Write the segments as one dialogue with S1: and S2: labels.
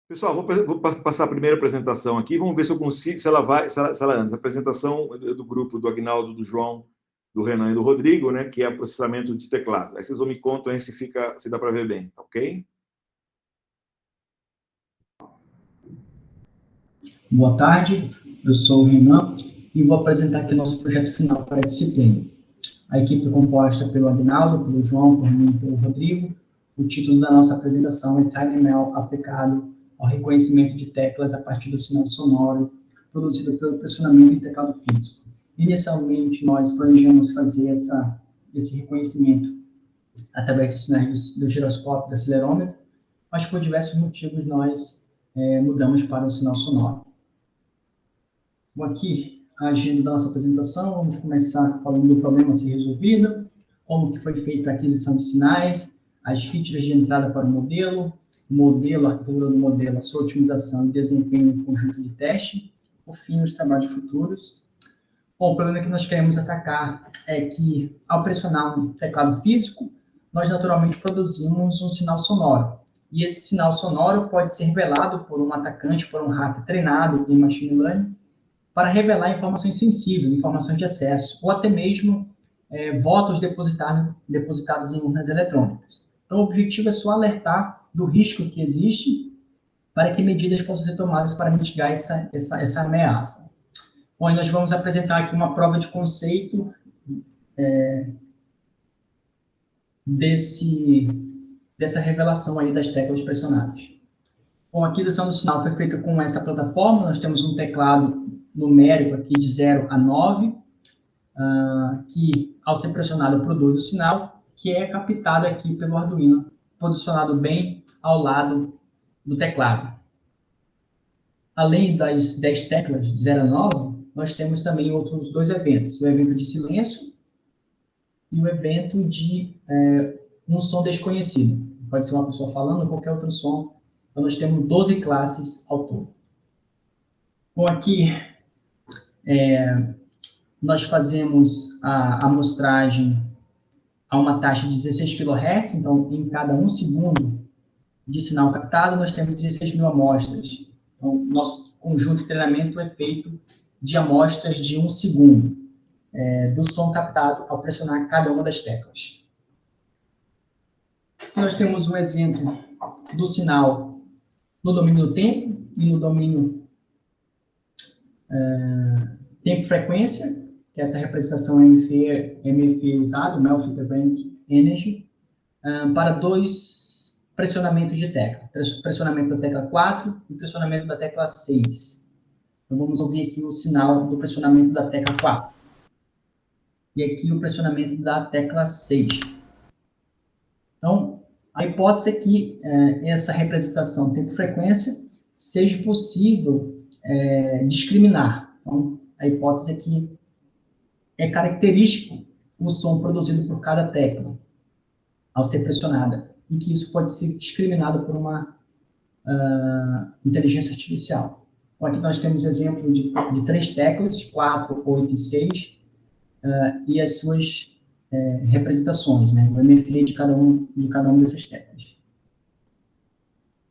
S1: Pessoal, vou passar a primeira apresentação aqui. Vamos ver se eu consigo, se ela anda. A apresentação do grupo do Agnaldo, do João, do Renan e do Rodrigo, né? Que é processamento de teclado. Aí vocês vão me contam aí se dá para ver bem, tá ok?
S2: Boa tarde, eu sou o Renan e vou apresentar aqui nosso projeto final para a disciplina. A equipe é composta pelo Agnaldo, pelo João, por mim e pelo Rodrigo. O título da nossa apresentação é TinyML aplicado ao reconhecimento de teclas a partir do sinal sonoro produzido pelo pressionamento em teclado físico. Inicialmente, nós planejamos fazer esse reconhecimento através dos sinais do giroscópio e do acelerômetro, mas por diversos motivos nós mudamos para o sinal sonoro. Bom, aqui a agenda da nossa apresentação. Vamos começar falando do problema a ser resolvido, como que foi feita a aquisição de sinais, as features de entrada para o modelo, a arquitetura do modelo, a sua otimização e desempenho em conjunto de teste, por fim, os trabalhos futuros. Bom, o problema que nós queremos atacar é que, ao pressionar um teclado físico, nós naturalmente produzimos um sinal sonoro. E esse sinal sonoro pode ser revelado por um atacante, por um hacker treinado em machine learning, para revelar informações sensíveis, informações de acesso, ou até mesmo votos depositados em urnas eletrônicas. Então, o objetivo é só alertar do risco que existe para que medidas possam ser tomadas para mitigar essa ameaça. Bom, nós vamos apresentar aqui uma prova de conceito dessa revelação aí das teclas pressionadas. Bom, a aquisição do sinal foi feita com essa plataforma. Nós temos um teclado numérico aqui de 0 a 9, que, ao ser pressionado, produz o sinal, que é captado aqui pelo Arduino, posicionado bem ao lado do teclado. Além das 10 teclas de 0 a 9, nós temos também outros dois eventos, o evento de silêncio e o evento de um som desconhecido. Pode ser uma pessoa falando ou qualquer outro som. Então, nós temos 12 classes ao todo. Bom, aqui nós fazemos a amostragem a uma taxa de 16 kHz, então, em cada 1 segundo de sinal captado, nós temos 16 mil amostras. Então, nosso conjunto de treinamento é feito de amostras de 1 segundo do som captado ao pressionar cada uma das teclas. Nós temos um exemplo do sinal no domínio do tempo e no domínio tempo-frequência, que é essa representação MFE usada, Melfetter Bank Energy, para dois pressionamentos de tecla. Pressionamento da tecla 4 e pressionamento da tecla 6. Então, vamos ouvir aqui o sinal do pressionamento da tecla 4. E aqui o pressionamento da tecla 6. Então, a hipótese é que essa representação tempo-frequência seja possível discriminar. Então, a hipótese é que é característico o som produzido por cada tecla ao ser pressionada, e que isso pode ser discriminado por uma inteligência artificial. Então, aqui nós temos exemplo de 3 teclas, 4, 8 e 6, e as suas representações, né? O MFE de cada uma dessas teclas.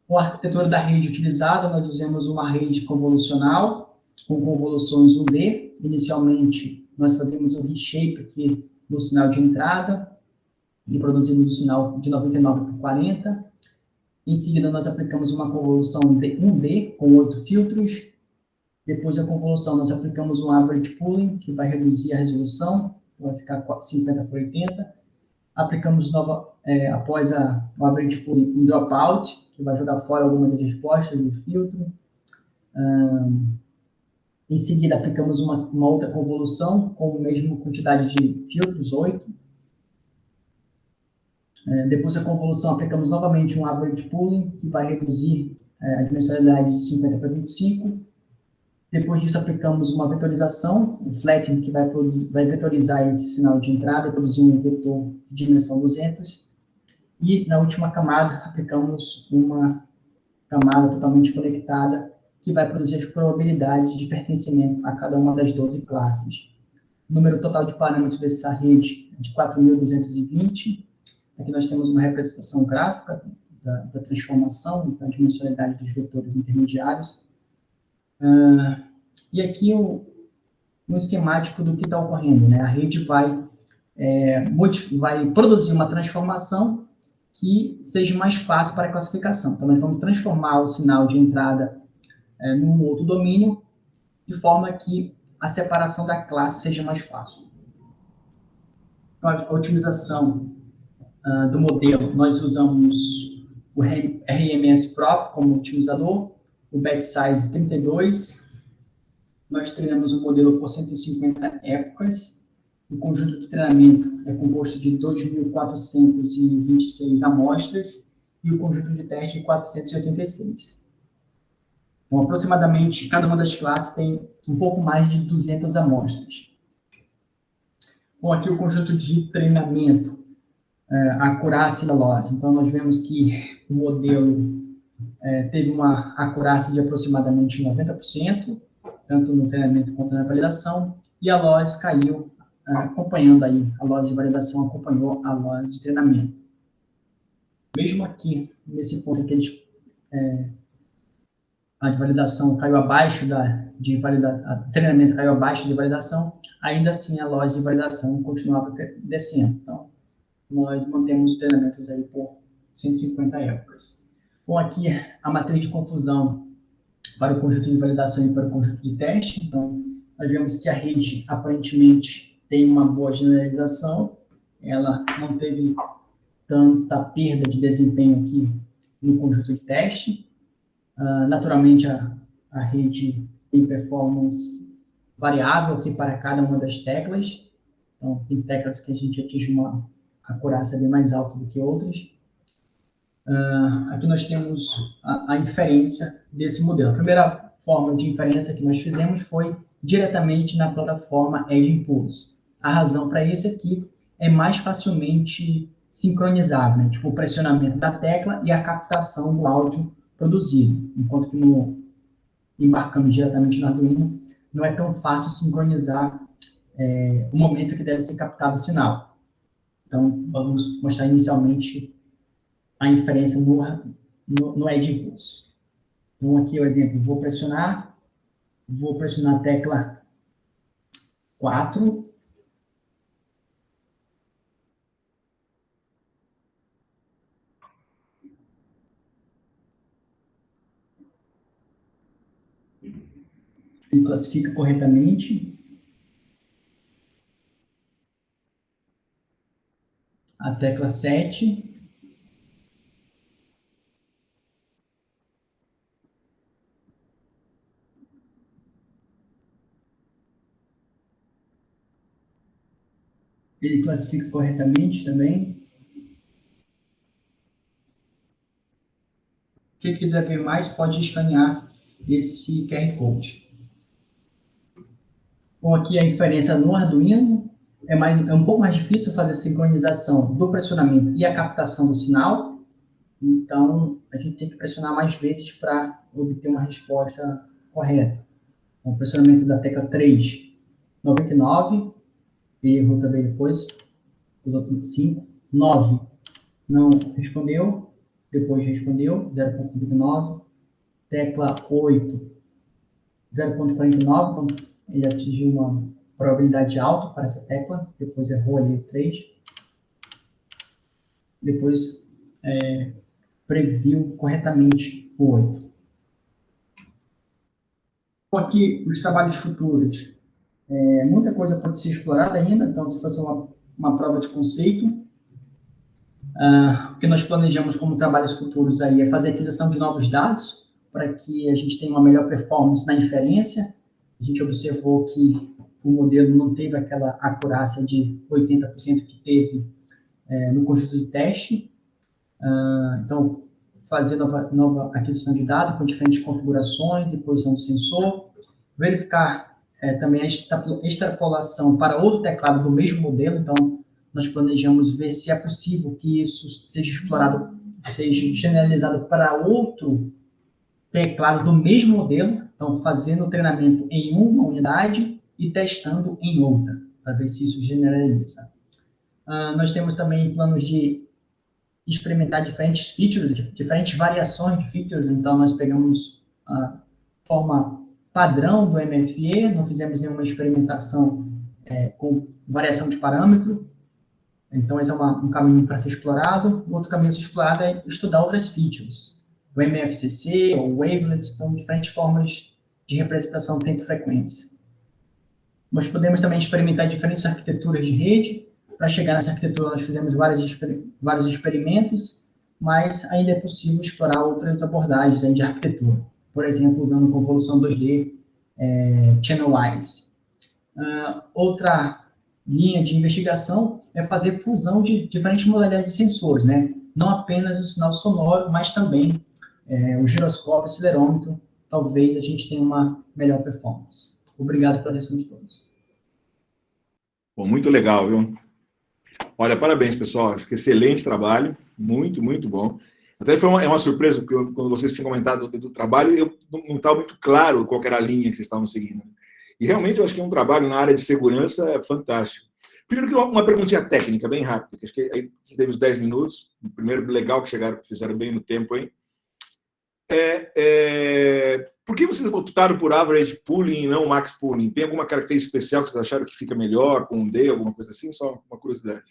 S2: Com a arquitetura da rede utilizada, nós usamos uma rede convolucional, com convoluções 1D. Inicialmente, nós fazemos um reshape aqui no sinal de entrada, e produzimos o sinal de 99 por 40. Em seguida, nós aplicamos uma convolução 1D, com 8 filtros. Depois da convolução, nós aplicamos um average pooling, que vai reduzir a resolução, vai ficar 50 por 80. Aplicamos, após o average pooling, um dropout, que vai jogar fora algumas das respostas do filtro. Em seguida, aplicamos uma outra convolução, com a mesma quantidade de filtros, 8. Depois da convolução, aplicamos novamente um average pooling, que vai reduzir a dimensionalidade de 50 para 25. Depois disso, aplicamos uma vetorização, um flattening, que vai vetorizar esse sinal de entrada, produzir um vetor de dimensão 200. E, na última camada, aplicamos uma camada totalmente conectada, que vai produzir as probabilidades de pertencimento a cada uma das 12 classes. O número total de parâmetros dessa rede é de 4.220. Aqui nós temos uma representação gráfica, da transformação, da dimensionalidade dos vetores intermediários. E aqui um esquemático do que está ocorrendo, né? A rede vai produzir uma transformação que seja mais fácil para a classificação. Então, nós vamos transformar o sinal de entrada num outro domínio, de forma que a separação da classe seja mais fácil. Então, a otimização do modelo, nós usamos o RMS próprio como otimizador, o batch size 32, nós treinamos o modelo por 150 épocas, o conjunto de treinamento é composto de 2.426 amostras e o conjunto de teste de 486. Então, aproximadamente, cada uma das classes tem um pouco mais de 200 amostras. Bom, aqui o conjunto de treinamento, a acurácia e a loss. Então, nós vemos que o modelo teve uma acurácia de aproximadamente 90%, tanto no treinamento quanto na validação, e a loss caiu, acompanhando aí, a loss de validação acompanhou a loss de treinamento. Mesmo aqui, nesse ponto aqui, a de validação caiu abaixo a treinamento caiu abaixo de validação, ainda assim a loss de validação continuava descendo. Então, nós mantemos os treinamentos aí por 150 épocas. Bom, aqui a matriz de confusão para o conjunto de validação e para o conjunto de teste. Então, nós vemos que a rede aparentemente tem uma boa generalização, ela não teve tanta perda de desempenho aqui no conjunto de teste. Naturalmente, a rede tem performance variável aqui para cada uma das teclas. Então, tem teclas que a gente atinge uma acurácia bem mais alta do que outras. Aqui nós temos a inferência desse modelo. A primeira forma de inferência que nós fizemos foi diretamente na plataforma Edge Impulse. A razão para isso é que é mais facilmente sincronizável, né? Tipo, o pressionamento da tecla e a captação do áudio produzido, enquanto que embarcando diretamente no Arduino, não é tão fácil sincronizar o momento que deve ser captado o sinal. Então, vamos mostrar inicialmente a inferência no Edge Impulse. Então, aqui o exemplo, vou pressionar a tecla 4, ele classifica corretamente a tecla 7, ele classifica corretamente também. Quem quiser ver mais, pode escanear esse QR Code. Bom, aqui a inferência no Arduino é um pouco mais difícil fazer a sincronização do pressionamento e a captação do sinal. Então, a gente tem que pressionar mais vezes para obter uma resposta correta. O pressionamento da tecla 3, 99, erro também depois, os outros 5, 9, não respondeu, depois respondeu, 0.99, tecla 8, 0.49, então ele atingiu uma probabilidade alta para essa tecla, depois errou ali o 3, depois previu corretamente o 8. Bom, aqui os trabalhos futuros, muita coisa pode ser explorada ainda, então se fosse uma prova de conceito, o que nós planejamos como trabalhos futuros aí é fazer aquisição de novos dados para que a gente tenha uma melhor performance na inferência. A gente observou que o modelo não teve aquela acurácia de 80% que teve no conjunto de teste. Então, fazer nova aquisição de dados com diferentes configurações e posição do sensor. Verificar também a extrapolação para outro teclado do mesmo modelo. Então, nós planejamos ver se é possível que isso seja explorado, seja generalizado para outro teclado do mesmo modelo. Então, fazendo o treinamento em uma unidade e testando em outra, para ver se isso generaliza. Nós temos também planos de experimentar diferentes features, diferentes variações de features. Então, nós pegamos a forma padrão do MFE, não fizemos nenhuma experimentação com variação de parâmetro. Então, esse é um caminho para ser explorado. O outro caminho a ser explorado é estudar outras features. O MFCC, ou wavelets, são diferentes formas de representação tempo-frequência. Nós podemos também experimentar diferentes arquiteturas de rede. Para chegar nessa arquitetura, nós fizemos vários experimentos, mas ainda é possível explorar outras abordagens de arquitetura. Por exemplo, usando convolução 2D, channel-wise. Outra linha de investigação é fazer fusão de diferentes modalidades de sensores, né? Não apenas o sinal sonoro, mas também o giroscópio, o acelerômetro. Talvez a gente tenha uma melhor performance. Obrigado pela atenção de todos.
S1: Bom, muito legal, viu? Olha, parabéns, pessoal. Acho que excelente trabalho. Muito, muito bom. Até foi uma surpresa, porque quando vocês tinham comentado do trabalho, eu não estava muito claro qual era a linha que vocês estavam seguindo. E realmente eu acho que é um trabalho na área de segurança fantástico. Primeiro que uma perguntinha técnica, bem rápida, que acho que aí teve os 10 minutos. O primeiro, legal que fizeram bem no tempo, hein? Por que vocês optaram por average pooling e não max pooling? Tem alguma característica especial que vocês acharam que fica melhor com um D, alguma coisa assim? Só uma curiosidade.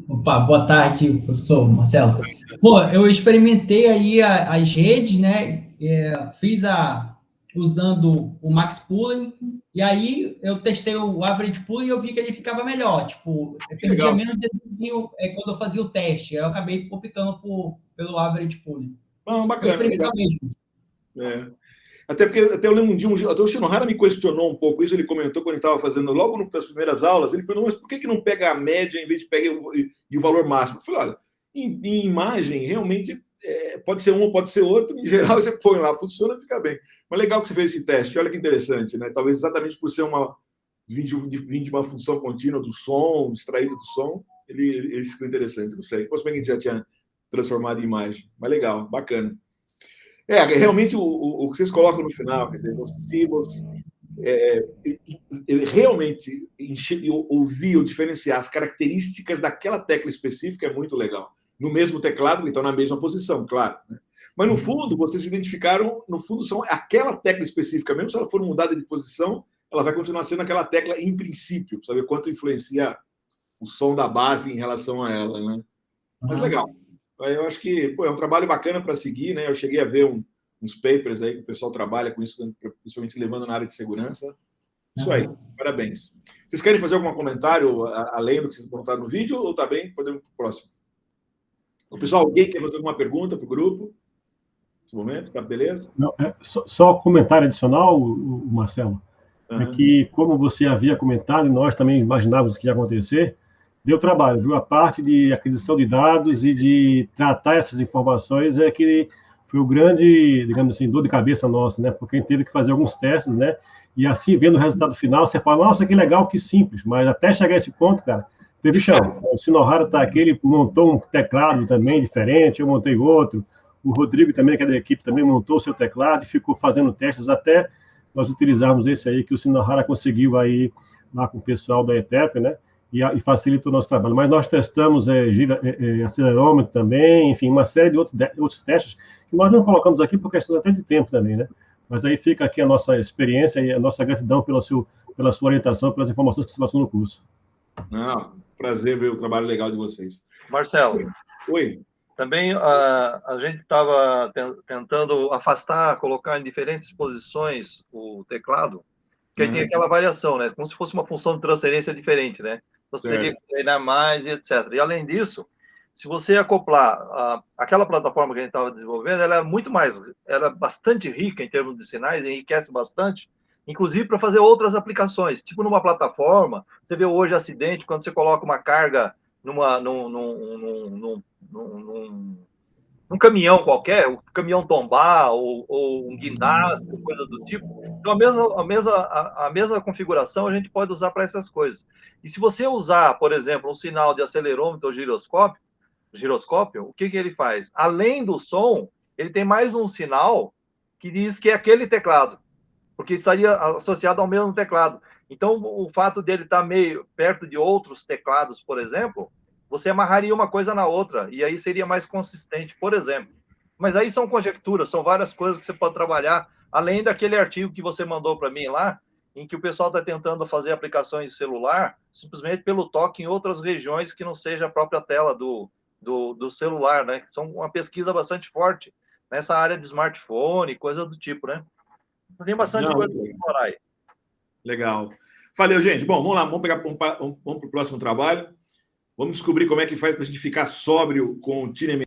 S2: Opa, boa tarde, professor Marcelo. Bom, eu experimentei aí as redes, né? Fiz usando o max pooling, e aí eu testei o average pooling e eu vi que ele ficava melhor. Tipo, eu perdia menos desempenho quando eu fazia o teste. Aí eu acabei optando pelo average pooling.
S1: Bacana, legal. Até porque até eu lembro um dia, até o Shinohara me questionou um pouco isso, ele comentou quando ele estava fazendo, logo nas primeiras aulas, ele perguntou, mas por que não pega a média em vez de pegar o valor máximo? Eu falei, olha, em imagem, realmente, pode ser um ou pode ser outro, em geral você põe lá, funciona, fica bem. Mas legal que você fez esse teste, olha que interessante, né? Talvez exatamente por ser de uma função contínua do som, extraído do som, ele ficou interessante, não sei. Possivelmente já tinha transformado em imagem, mas legal, bacana. Realmente o que vocês colocam no final, quer dizer, se você realmente ouvir ou diferenciar as características daquela tecla específica é muito legal. No mesmo teclado, então na mesma posição, claro. Né? Mas no fundo, vocês identificaram, no fundo, são aquela tecla específica, mesmo se ela for mudada de posição, ela vai continuar sendo aquela tecla em princípio, para saber quanto influencia o som da base em relação a ela, né? Mas legal. Eu acho que é um trabalho bacana para seguir, né? Eu cheguei a ver uns papers aí que o pessoal trabalha com isso, principalmente levando na área de segurança. Isso aí, parabéns. Vocês querem fazer algum comentário além do que vocês botaram no vídeo ou tá bem? Podemos ir para o próximo. O pessoal, alguém quer fazer alguma pergunta para o grupo? Nesse momento, tá beleza?
S3: Não, só comentário adicional, Marcelo, é que, como você havia comentado, e nós também imaginávamos que ia acontecer, deu trabalho, viu? A parte de aquisição de dados e de tratar essas informações é que foi o grande, digamos assim, dor de cabeça nossa, né? Porque a gente teve que fazer alguns testes, né? E assim, vendo o resultado final, você fala, nossa, que legal, que simples. Mas até chegar a esse ponto, cara, teve chão. O Shinohara tá aqui, ele montou um teclado também diferente, eu montei outro. O Rodrigo também, que é da equipe, também montou o seu teclado e ficou fazendo testes até nós utilizarmos esse aí que o Shinohara conseguiu aí lá com o pessoal da ETEP, né? E facilita o nosso trabalho. Mas nós testamos acelerômetro também, enfim, uma série de outros testes que nós não colocamos aqui por questão até de tempo também, né? Mas aí fica aqui a nossa experiência e a nossa gratidão pela sua orientação, pelas informações que se passou no curso.
S1: Não, prazer ver o trabalho legal de vocês.
S4: Marcelo.
S1: Oi.
S4: Também a gente estava tentando afastar, colocar em diferentes posições o teclado, porque tem aquela variação, né? Como se fosse uma função de transferência diferente, né? Você teria que treinar mais e etc. E, além disso, se você acoplar aquela plataforma que a gente estava desenvolvendo, ela é bastante rica em termos de sinais, enriquece bastante, inclusive para fazer outras aplicações. Tipo numa plataforma, você vê hoje acidente, quando você coloca uma carga num caminhão qualquer, o caminhão tombar, ou um guindaste, coisa do tipo. Então, a mesma configuração a gente pode usar para essas coisas. E se você usar, por exemplo, um sinal de acelerômetro ou giroscópio, o que ele faz? Além do som, ele tem mais um sinal que diz que é aquele teclado, porque estaria associado ao mesmo teclado. Então, o fato dele estar meio perto de outros teclados, por exemplo, você amarraria uma coisa na outra, e aí seria mais consistente, por exemplo. Mas aí são conjecturas, são várias coisas que você pode trabalhar, além daquele artigo que você mandou para mim lá, em que o pessoal está tentando fazer aplicações celular simplesmente pelo toque em outras regiões que não seja a própria tela do celular, né? Que são uma pesquisa bastante forte nessa área de smartphone, coisa do tipo, né? Tem bastante coisa para explorar aí.
S1: Legal. Valeu, gente. Bom, vamos lá, vamos para o próximo trabalho. Vamos descobrir como é que faz para a gente ficar sóbrio com o Tine.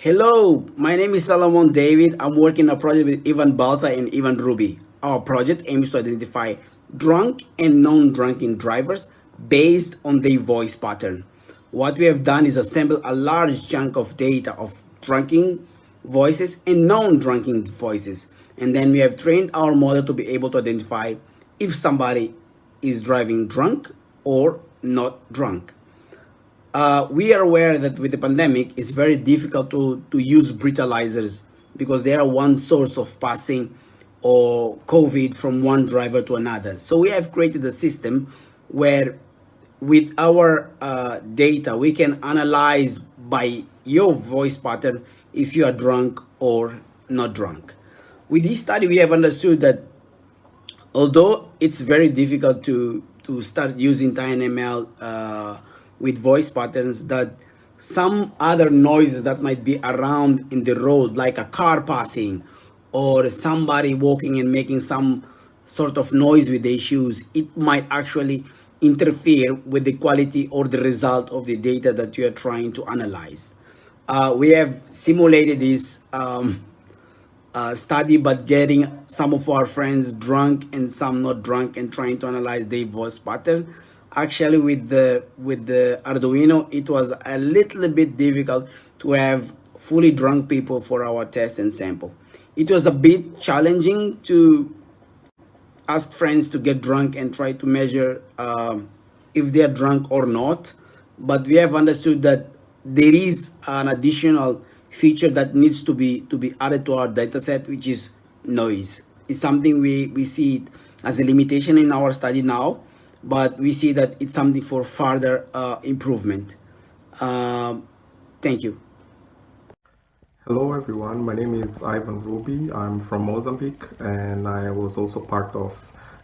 S5: Hello, my name is Solomon David. I'm working on a project with Ivan Balsa and Ivan Ruby. Our project aims to identify drunk and non-drunken drivers based on their voice pattern. What we have done is assemble a large chunk of data of drunken voices and non-drunken voices. And then we have trained our model to be able to identify if somebody is driving drunk or not drunk. We are aware that with the pandemic, it's very difficult to use breathalyzers because they are one source of passing or COVID from one driver to another. So we have created a system where with our data, we can analyze by your voice pattern if you are drunk or not drunk. With this study, we have understood that although it's very difficult to start using TinyML with voice patterns, that some other noises that might be around in the road, like a car passing or somebody walking and making some sort of noise with their shoes, it might actually interfere with the quality or the result of the data that you are trying to analyze. We have simulated this study, but getting some of our friends drunk and some not drunk and trying to analyze their voice pattern. Actually, with the Arduino, it was a little bit difficult to have fully drunk people for our test and sample. It was a bit challenging to ask friends to get drunk and try to measure if they are drunk or not. But we have understood that there is an additional feature that needs to be added to our dataset, which is noise. It's something we see it as a limitation in our study now, but we see that it's something for further improvement. Thank you.
S6: Hello everyone, my name is Ivan Ruby. I'm from Mozambique, and I was also part of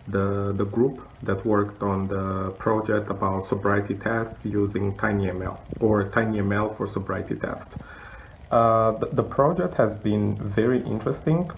S6: the group that worked on the project about sobriety tests using TinyML, or TinyML for sobriety test. The project has been very interesting.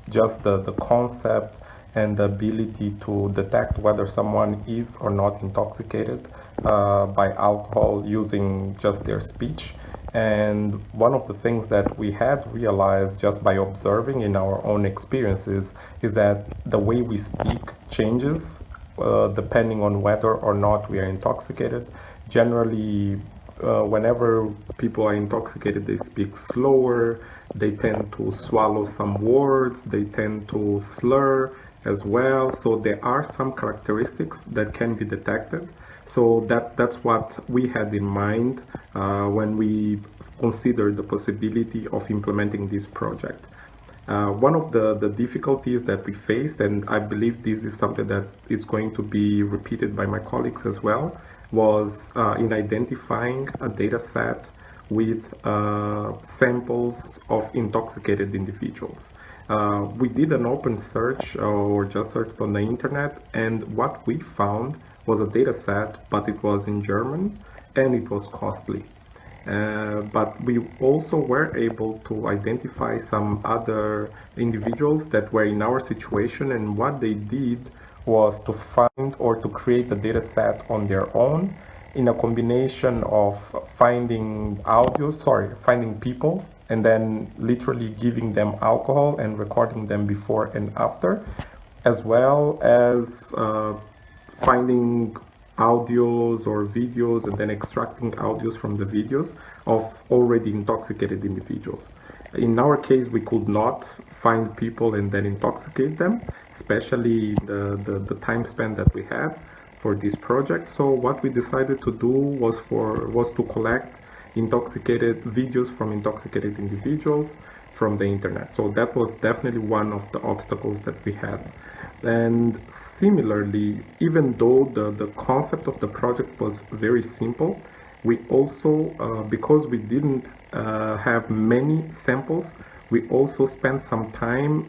S6: Just the concept and the ability to detect whether someone is or not intoxicated by alcohol using just their speech. And one of the things that we had realized just by observing in our own experiences is that the way we speak changes depending on whether or not we are intoxicated. Generally, whenever people are intoxicated, they speak slower, they tend to swallow some words, they tend to slur as well. So there are some characteristics that can be detected. So that's what we had in mind when we considered the possibility of implementing this project. One of the difficulties that we faced, and I believe this is something that is going to be repeated by my colleagues as well, was in identifying a data set with samples of intoxicated individuals. We did an open search or just searched on the internet, and what we found was a data set, but it was in German and it was costly. But we also were able to identify some other individuals that were in our situation, and what they did was to find or to create a data set on their own in a combination of finding people and then literally giving them alcohol and recording them before and after, as well as finding audios or videos and then extracting audios from the videos of already intoxicated individuals. In our case, we could not find people and then intoxicate them, especially the time span that we had for this project. So what we decided to do was to collect intoxicated videos from intoxicated individuals from the internet. So that was definitely one of the obstacles that we had. And similarly, even though the concept of the project was very simple, we also, because we didn't have many samples, we also spent some time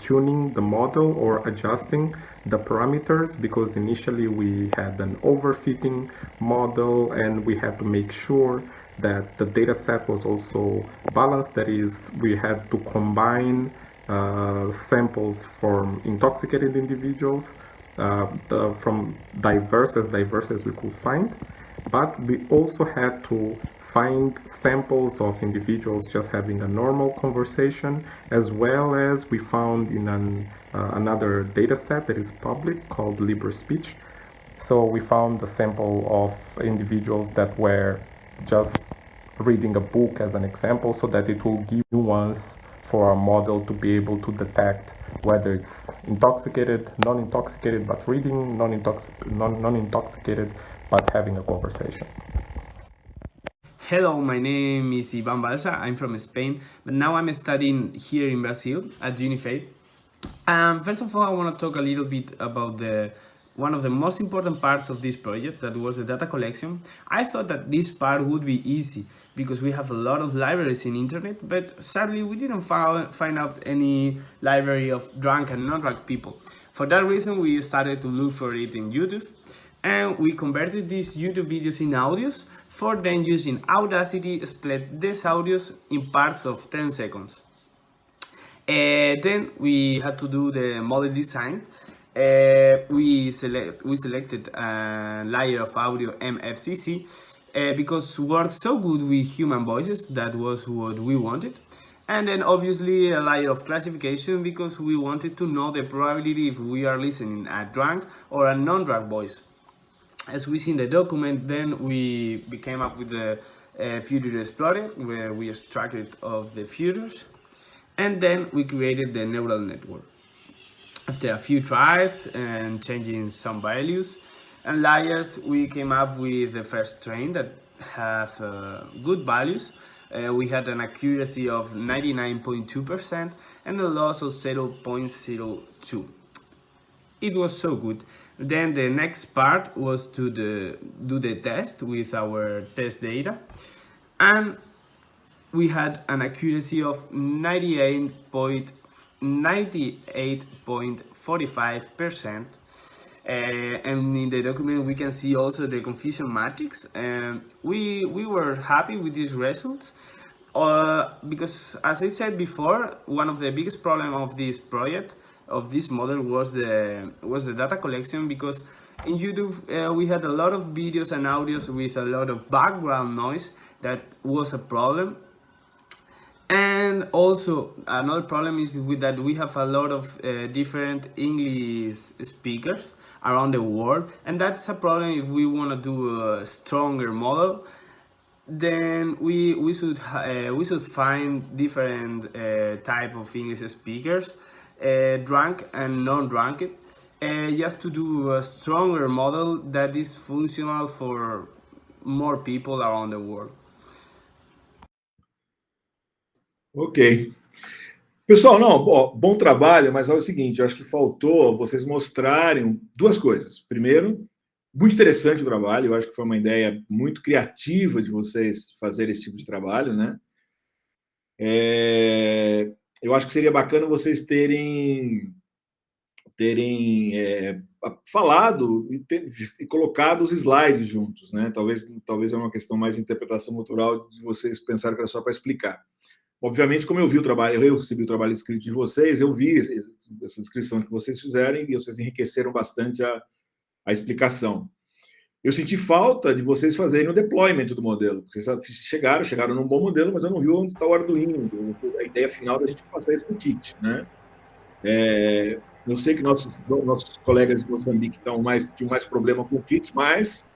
S6: tuning the model or adjusting the parameters, because initially we had an overfitting model and we had to make sure that the data set was also balanced. That is, we had to combine samples from intoxicated individuals, from diverse as we could find, but we also had to find samples of individuals just having a normal conversation, as well as we found in another data set that is public called LibreSpeech. So we found a sample of individuals that were just reading a book as an example, so that it will give nuance for a model to be able to detect whether it's intoxicated, non-intoxicated, but reading, non-intoxicated, but having a conversation.
S7: Hello, my name is Ivan Balsa. I'm from Spain, but now I'm studying here in Brazil at UniFaith. First of all, I want to talk a little bit about one of the most important parts of this project, that was the data collection. I thought that this part would be easy because we have a lot of libraries in internet, but sadly we didn't find out any library of drunk and non-drunk people. For that reason, we started to look for it in YouTube, and we converted these YouTube videos in audios, for then using Audacity split these audios in parts of 10 seconds. Then we had to do the model design. We selected a layer of audio MFCC because it works so good with human voices. That was what we wanted. And then obviously a layer of classification, because we wanted to know the probability if we are listening a drunk or a non-drunk voice. As we see in the document, then we came up with the Future Explorer, where we extracted of the futures, and then we created the neural network. After a few tries and changing some values and layers, we came up with the first train that have good values. We had an accuracy of 99.2% and a loss of 0.02. It was so good. Then the next part was to do the test with our test data, and we had an accuracy of 98.45%. And in the document we can see also the confusion matrix. We were happy with these results because, as I said before, one of the biggest problems of this project, of this model, was the data collection, because in YouTube we had a lot of videos and audios with a lot of background noise. That was a problem. And also another problem is with that we have a lot of different English speakers around the world, and that's a problem. If we want to do a stronger model, then we should find different type of English speakers, drunk and non-drunk, just to do a stronger model that is functional for more people around the world.
S1: Ok. Pessoal, não, bom trabalho, mas é o seguinte, eu acho que faltou vocês mostrarem duas coisas. Primeiro, muito interessante o trabalho, eu acho que foi uma ideia muito criativa de vocês fazerem esse tipo de trabalho, né? Eu acho que seria bacana vocês terem falado e colocado os slides juntos, né? Talvez é uma questão mais de interpretação cultural, de vocês pensarem que era só para explicar. Obviamente, como eu vi o trabalho, eu recebi o trabalho escrito de vocês, eu vi essa descrição que vocês fizeram e vocês enriqueceram bastante a explicação. Eu senti falta de vocês fazerem o deployment do modelo. Vocês chegaram num bom modelo, mas eu não vi onde está o Arduino, a ideia final da gente passar isso no kit, né? Eu sei que nossos colegas de Moçambique tinham mais problema com o kit, mas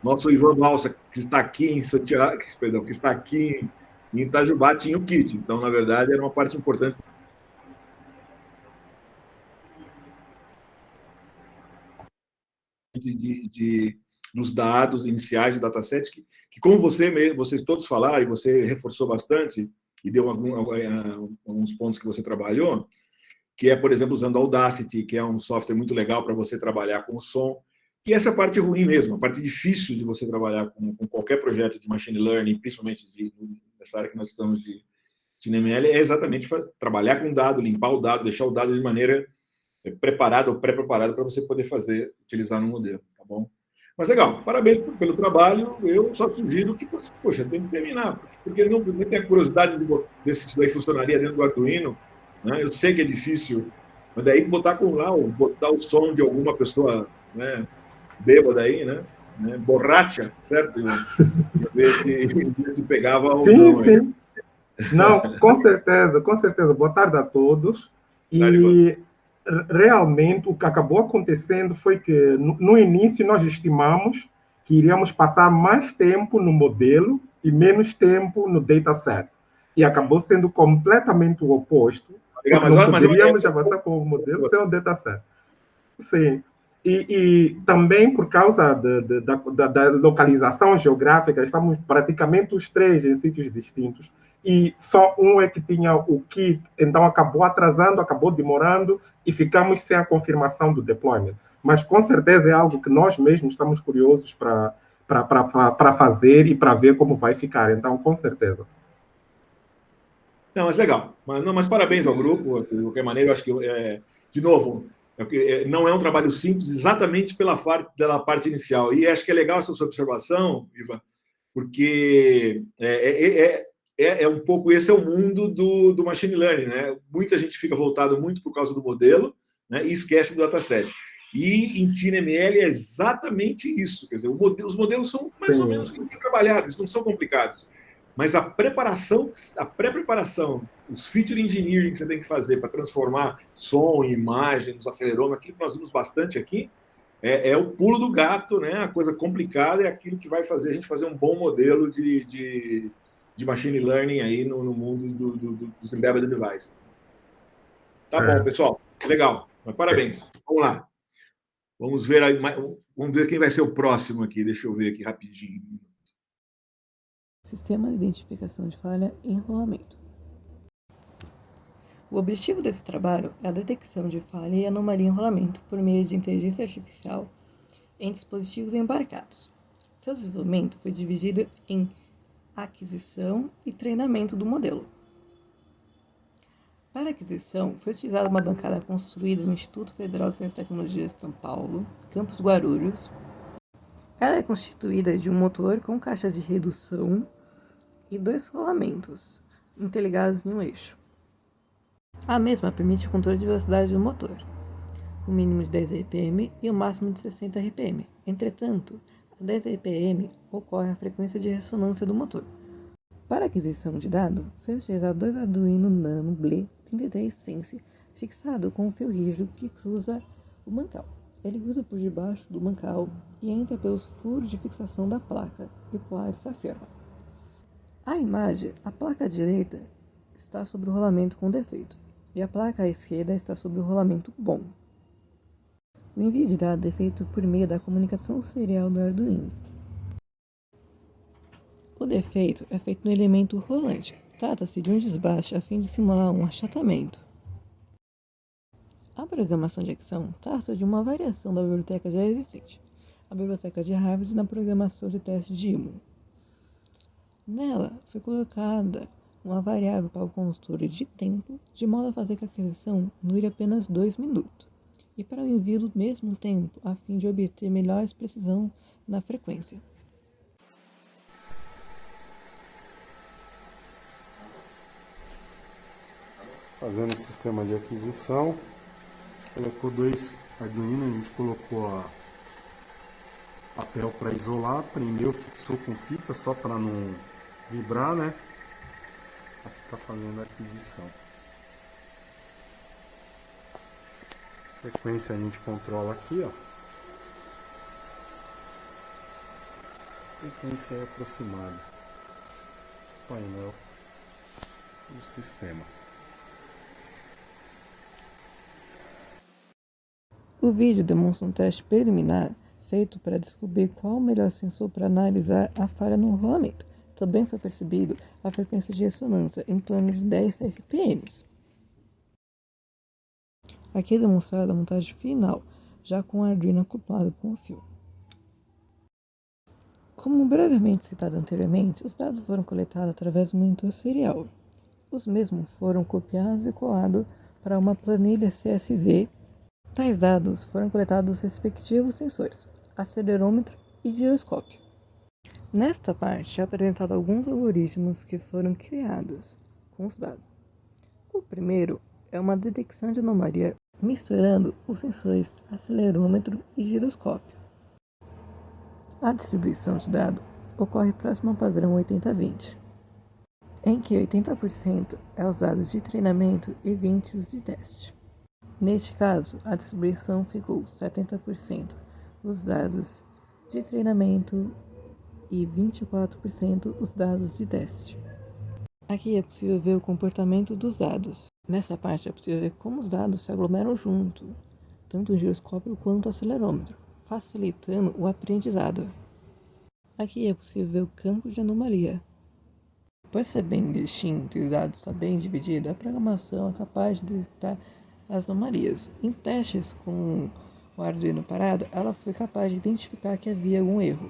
S1: nosso Ivan Balsa, que está aqui em Santiago, que está aqui em Itajubá, tinha o kit. Então, na verdade, era uma parte importante dos dados iniciais do dataset, que como vocês todos falaram, e você reforçou bastante, e deu alguns pontos que você trabalhou, que é, por exemplo, usando Audacity, que é um software muito legal para você trabalhar com o som. E essa é a parte ruim mesmo, a parte difícil de você trabalhar com qualquer projeto de machine learning, principalmente nessa área que nós estamos de NML, é exatamente trabalhar com dado, limpar o dado, deixar o dado de maneira preparada ou pré-preparada para você poder utilizar no modelo, tá bom? Mas legal, parabéns pelo trabalho. Eu só sugiro que, poxa, tem que terminar, porque não tem a curiosidade de ver se isso daí funcionaria dentro do Arduino, né? Eu sei que é difícil, mas daí botar o som de alguma pessoa, né, bêbada aí, né? Borracha, certo? Ver se pegava ou não.
S6: Sim. Aí. Não, com certeza. Boa tarde a todos. E realmente o que acabou acontecendo foi que no início nós estimamos que iríamos passar mais tempo no modelo e menos tempo no dataset. E acabou sendo completamente o oposto. Não poderíamos avançar com o modelo sem o dataset. Sim. E também por causa da localização geográfica, estamos praticamente os três em sítios distintos. E só um é que tinha o kit, então acabou atrasando, acabou demorando e ficamos sem a confirmação do deployment. Mas com certeza é algo que nós mesmos estamos curiosos para fazer e para ver como vai ficar. Então, com certeza.
S1: Não, mas legal. Mas parabéns ao grupo. De qualquer maneira, eu acho que, de novo, não é um trabalho simples exatamente pela parte inicial. E acho que é legal essa sua observação, Ivan, porque um pouco esse é o mundo do machine learning, né? Muita gente fica voltado muito por causa do modelo, né, e esquece do dataset. E em TinyML é exatamente isso. Quer dizer, os modelos são mais ou menos bem trabalhados, não são complicados. Mas a pré-preparação, os feature engineering que você tem que fazer para transformar som em imagem, nos acelerômetros, aquilo que nós vimos bastante aqui, é o pulo do gato, né? A coisa complicada é aquilo que vai fazer a gente fazer um bom modelo de machine learning aí no mundo dos embedded devices. Tá bom, pessoal. Legal. Mas parabéns. Vamos lá. Vamos ver quem vai ser o próximo aqui. Deixa eu ver aqui rapidinho.
S8: Sistema de identificação de falha e enrolamento. O objetivo desse trabalho é a detecção de falha e anomalia em enrolamento por meio de inteligência artificial em dispositivos embarcados. Seu desenvolvimento foi dividido em aquisição e treinamento do modelo. Para a aquisição, foi utilizada uma bancada construída no Instituto Federal de Ciência e Tecnologia de São Paulo, Campus Guarulhos. Ela é constituída de um motor com caixa de redução e 2 rolamentos interligados em um eixo. A mesma permite o controle de velocidade do motor, com o mínimo de 10 RPM e o máximo de 60 RPM. Entretanto, a 10 RPM ocorre a frequência de ressonância do motor. Para a aquisição de dado, foi utilizado 2 Arduino Nano BLE33 Sense fixado com um fio rígido que cruza o mancal. Ele cruza por debaixo do mancal e entra pelos furos de fixação da placa e por lá ele se afirma. A imagem, a placa direita está sobre o rolamento com defeito e a placa à esquerda está sobre o rolamento bom. O envio de dados é feito por meio da comunicação serial do Arduino. O defeito é feito no elemento rolante. Trata-se de um desbaste a fim de simular um achatamento. A programação de acção trata-se de uma variação da biblioteca já existente, a biblioteca de Harvard na programação de teste de IMU. Nela foi colocada uma variável para o consultor de tempo, de modo a fazer que a aquisição dure apenas 2 minutos, e para o envio do mesmo tempo, a fim de obter melhor precisão na frequência.
S9: Fazendo o sistema de aquisição, colocou 2 Arduino, a gente colocou papel para isolar, prendeu, fixou com fita só para não vibrar, né? Aqui está fazendo a aquisição. Frequência a gente controla aqui, ó. Frequência é aproximada. Painel do sistema.
S8: O vídeo demonstra um teste preliminar feito para descobrir qual o melhor sensor para analisar a falha no rolamento. Também foi percebido a frequência de ressonância em torno de 10 RPM. Aqui é demonstrada a montagem final, já com o Arduino acoplado com o fio. Como brevemente citado anteriormente, os dados foram coletados através do monitor serial. Os mesmos foram copiados e colados para uma planilha CSV. Tais dados foram coletados dos respectivos sensores, acelerômetro e giroscópio. Nesta parte é apresentado alguns algoritmos que foram criados com os dados. O primeiro é uma detecção de anomalia misturando os sensores acelerômetro e giroscópio. A distribuição de dados ocorre próximo ao padrão 80-20, em que 80% é os dados de treinamento e 20% os de teste. Neste caso, a distribuição ficou 70% os dados de treinamento e 24% os dados de teste. Aqui é possível ver o comportamento dos dados. Nessa parte é possível ver como os dados se aglomeram junto, tanto o giroscópio quanto o acelerômetro, facilitando o aprendizado. Aqui é possível ver o campo de anomalia. Por ser bem distinto e os dados estar bem divididos, a programação é capaz de detectar as anomalias. Em testes com o Arduino parado, ela foi capaz de identificar que havia algum erro,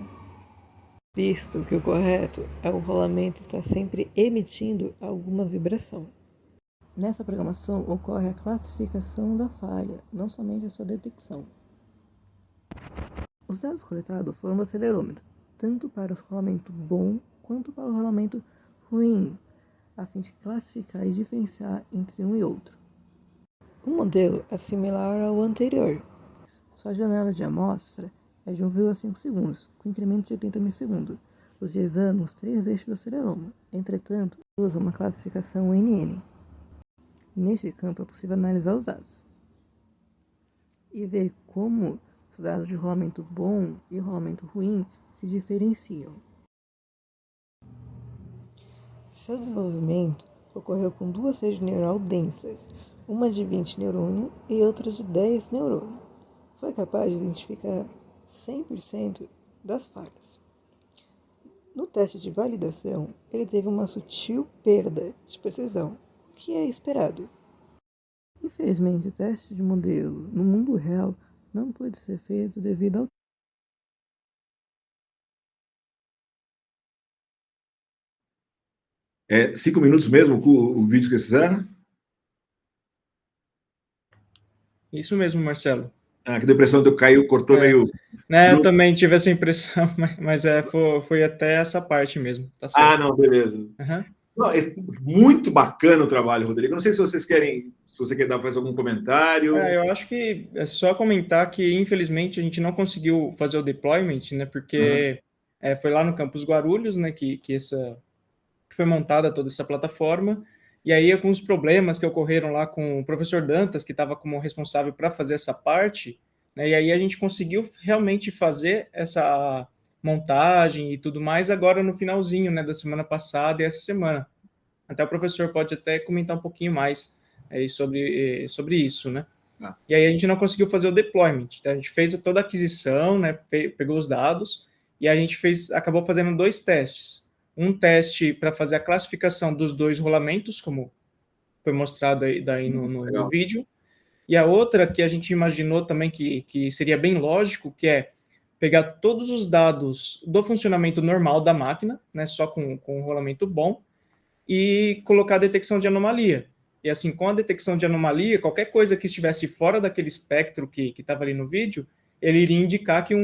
S8: visto que o correto é o rolamento estar sempre emitindo alguma vibração. Nessa programação ocorre a classificação da falha, não somente a sua detecção. Os dados coletados foram do acelerômetro, tanto para o rolamento bom quanto para o rolamento ruim, a fim de classificar e diferenciar entre um e outro. O modelo é similar ao anterior. Sua janela de amostra é de 1,5 segundos, com incremento de 80 milissegundos, utilizando os 3 eixos do acelerômetro. Entretanto, usa uma classificação NN. Neste campo é possível analisar os dados e ver como os dados de rolamento bom e rolamento ruim se diferenciam. Seu desenvolvimento ocorreu com 2 redes neural densas, uma de 20 neurônios e outra de 10 neurônios. Foi capaz de identificar 100% das falhas. No teste de validação, ele teve uma sutil perda de precisão, o que é esperado. Infelizmente, o teste de modelo no mundo real não pôde ser feito devido ao
S1: 5 minutos mesmo o vídeo que vocês fizeram?
S10: Isso mesmo, Marcelo.
S1: Que deu a impressão de eu cair, cortou meio...
S10: Né, eu também tive essa impressão, mas foi até essa parte mesmo. Tá certo.
S1: Não, beleza.
S10: Uhum.
S1: Não, é muito bacana o trabalho, Rodrigo. Não sei se vocês querem, se você quer fazer algum comentário.
S10: Eu acho que é só comentar que, infelizmente, a gente não conseguiu fazer o deployment, né, porque foi lá no Campus Guarulhos, né, que foi montada toda essa plataforma, e aí alguns problemas que ocorreram lá com o professor Dantas, que estava como responsável para fazer essa parte, né, e aí a gente conseguiu realmente fazer essa montagem e tudo mais agora no finalzinho, né, da semana passada e essa semana. Até o professor pode até comentar um pouquinho mais sobre isso, né? E aí a gente não conseguiu fazer o deployment, então a gente fez toda a aquisição, né, pegou os dados, e a gente acabou fazendo 2 testes. Um teste para fazer a classificação dos 2 rolamentos, como foi mostrado aí no vídeo, e a outra que a gente imaginou também que seria bem lógico, que é pegar todos os dados do funcionamento normal da máquina, né, só com um rolamento bom, e colocar a detecção de anomalia. E assim, com a detecção de anomalia, qualquer coisa que estivesse fora daquele espectro que estava ali no vídeo, ele iria indicar que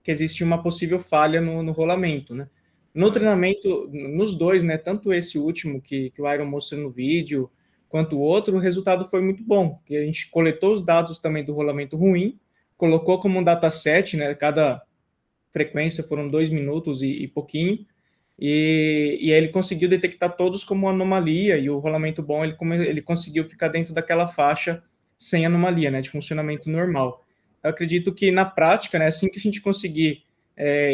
S10: existe uma possível falha no rolamento, né? No treinamento, nos 2, né, tanto esse último que o Iron mostrou no vídeo, quanto o outro, o resultado foi muito bom, porque a gente coletou os dados também do rolamento ruim, colocou como um dataset, né, cada frequência foram 2 minutos e pouquinho, e aí ele conseguiu detectar todos como anomalia, e o rolamento bom, ele conseguiu ficar dentro daquela faixa sem anomalia, né, de funcionamento normal. Eu acredito que na prática, né, assim que a gente conseguir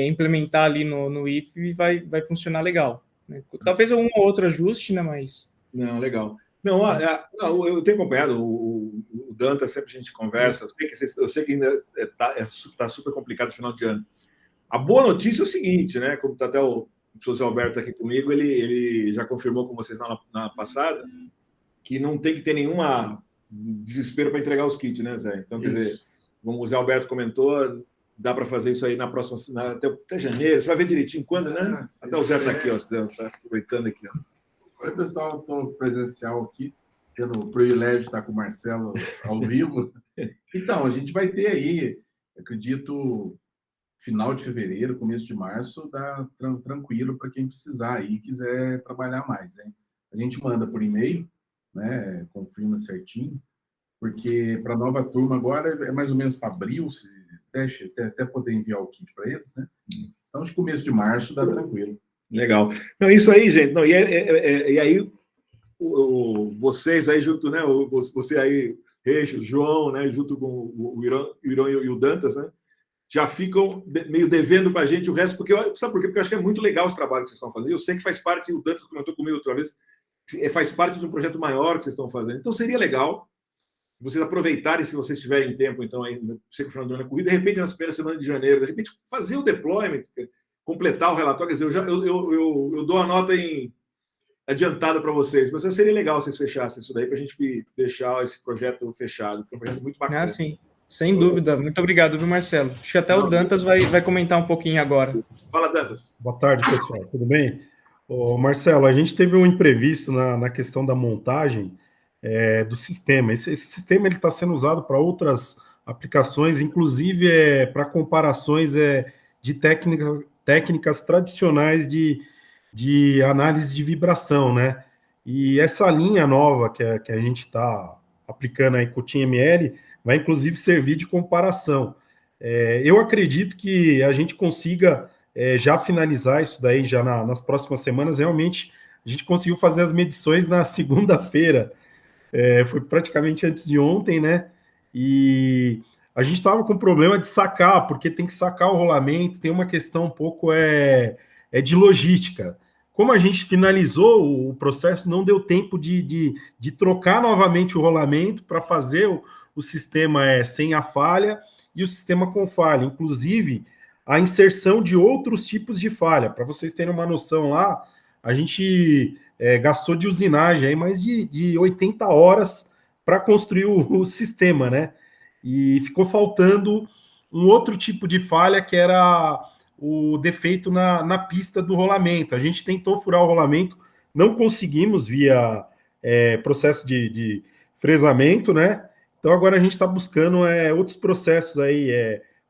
S10: implementar ali no IF, vai funcionar legal, né? Talvez um ou outro ajuste, né, mas...
S1: Não, legal. Não, eu tenho acompanhado o Dantas, sempre a gente conversa, eu sei que ainda está super complicado no final de ano. A boa notícia é o seguinte, né, como está até o José Alberto aqui comigo, ele já confirmou com vocês na passada que não tem que ter nenhuma desespero para entregar os kits, né, Zé? Então, quer dizer, como o Zé Alberto comentou, dá para fazer isso aí na próxima, até janeiro. Você vai ver direitinho quando, né? Até o Zé está aqui, ó, está aproveitando aqui, ó.
S11: Oi, pessoal, estou presencial aqui, tendo o privilégio de estar com o Marcelo ao vivo. Então, a gente vai ter aí, acredito, final de fevereiro, começo de março, dá tranquilo para quem precisar aí, quiser trabalhar mais, hein? A gente manda por e-mail, né, confirma certinho, porque para a nova turma agora é mais ou menos para abril, até poder enviar o kit para eles, né? Então, de começo de março dá tranquilo.
S1: Legal. Não, isso aí, gente. Não, e aí, vocês aí junto, né? Você aí, Reixo, João, né? Junto com o Irão e o Dantas, né? Já ficam meio devendo para a gente o resto, porque sabe por quê? Porque eu acho que é muito legal os trabalhos que vocês estão fazendo. Eu sei que faz parte, o Dantas comentou comigo outra vez, faz parte de um projeto maior que vocês estão fazendo. Então, seria legal vocês aproveitarem, se vocês tiverem tempo, então, aí, sei que o final do ano é corrida, de repente, nas primeiras semanas de janeiro, de repente, fazer o deployment, completar o relatório. Quer dizer, eu dou a nota adiantada para vocês, mas seria legal vocês fechassem isso daí para a gente deixar esse projeto fechado, que é um projeto muito bacana.
S10: Ah, sim. Sem dúvida. Muito obrigado, viu, Marcelo? Acho que até o Dantas vai comentar um pouquinho agora.
S1: Fala, Dantas.
S3: Boa tarde, pessoal. Tudo bem? Ô, Marcelo, a gente teve um imprevisto na questão da montagem do sistema. Esse sistema está sendo usado para outras aplicações, inclusive para comparações de técnicas tradicionais de análise de vibração, né? E essa linha nova que a gente está aplicando aí com o TeamML vai, inclusive, servir de comparação. Eu acredito que a gente consiga já finalizar isso daí já nas próximas semanas. Realmente, a gente conseguiu fazer as medições na segunda-feira. Foi praticamente antes de ontem, né? E a gente estava com problema de sacar, porque tem que sacar o rolamento, tem uma questão um pouco de logística. Como a gente finalizou o processo, não deu tempo de trocar novamente o rolamento para fazer o sistema sem a falha e o sistema com falha. Inclusive, a inserção de outros tipos de falha. Para vocês terem uma noção lá, a gente gastou de usinagem aí mais de 80 horas para construir o sistema, né? E ficou faltando um outro tipo de falha, que era o defeito na pista do rolamento. A gente tentou furar o rolamento, não conseguimos via processo de fresamento, né? Então agora a gente está buscando outros processos aí,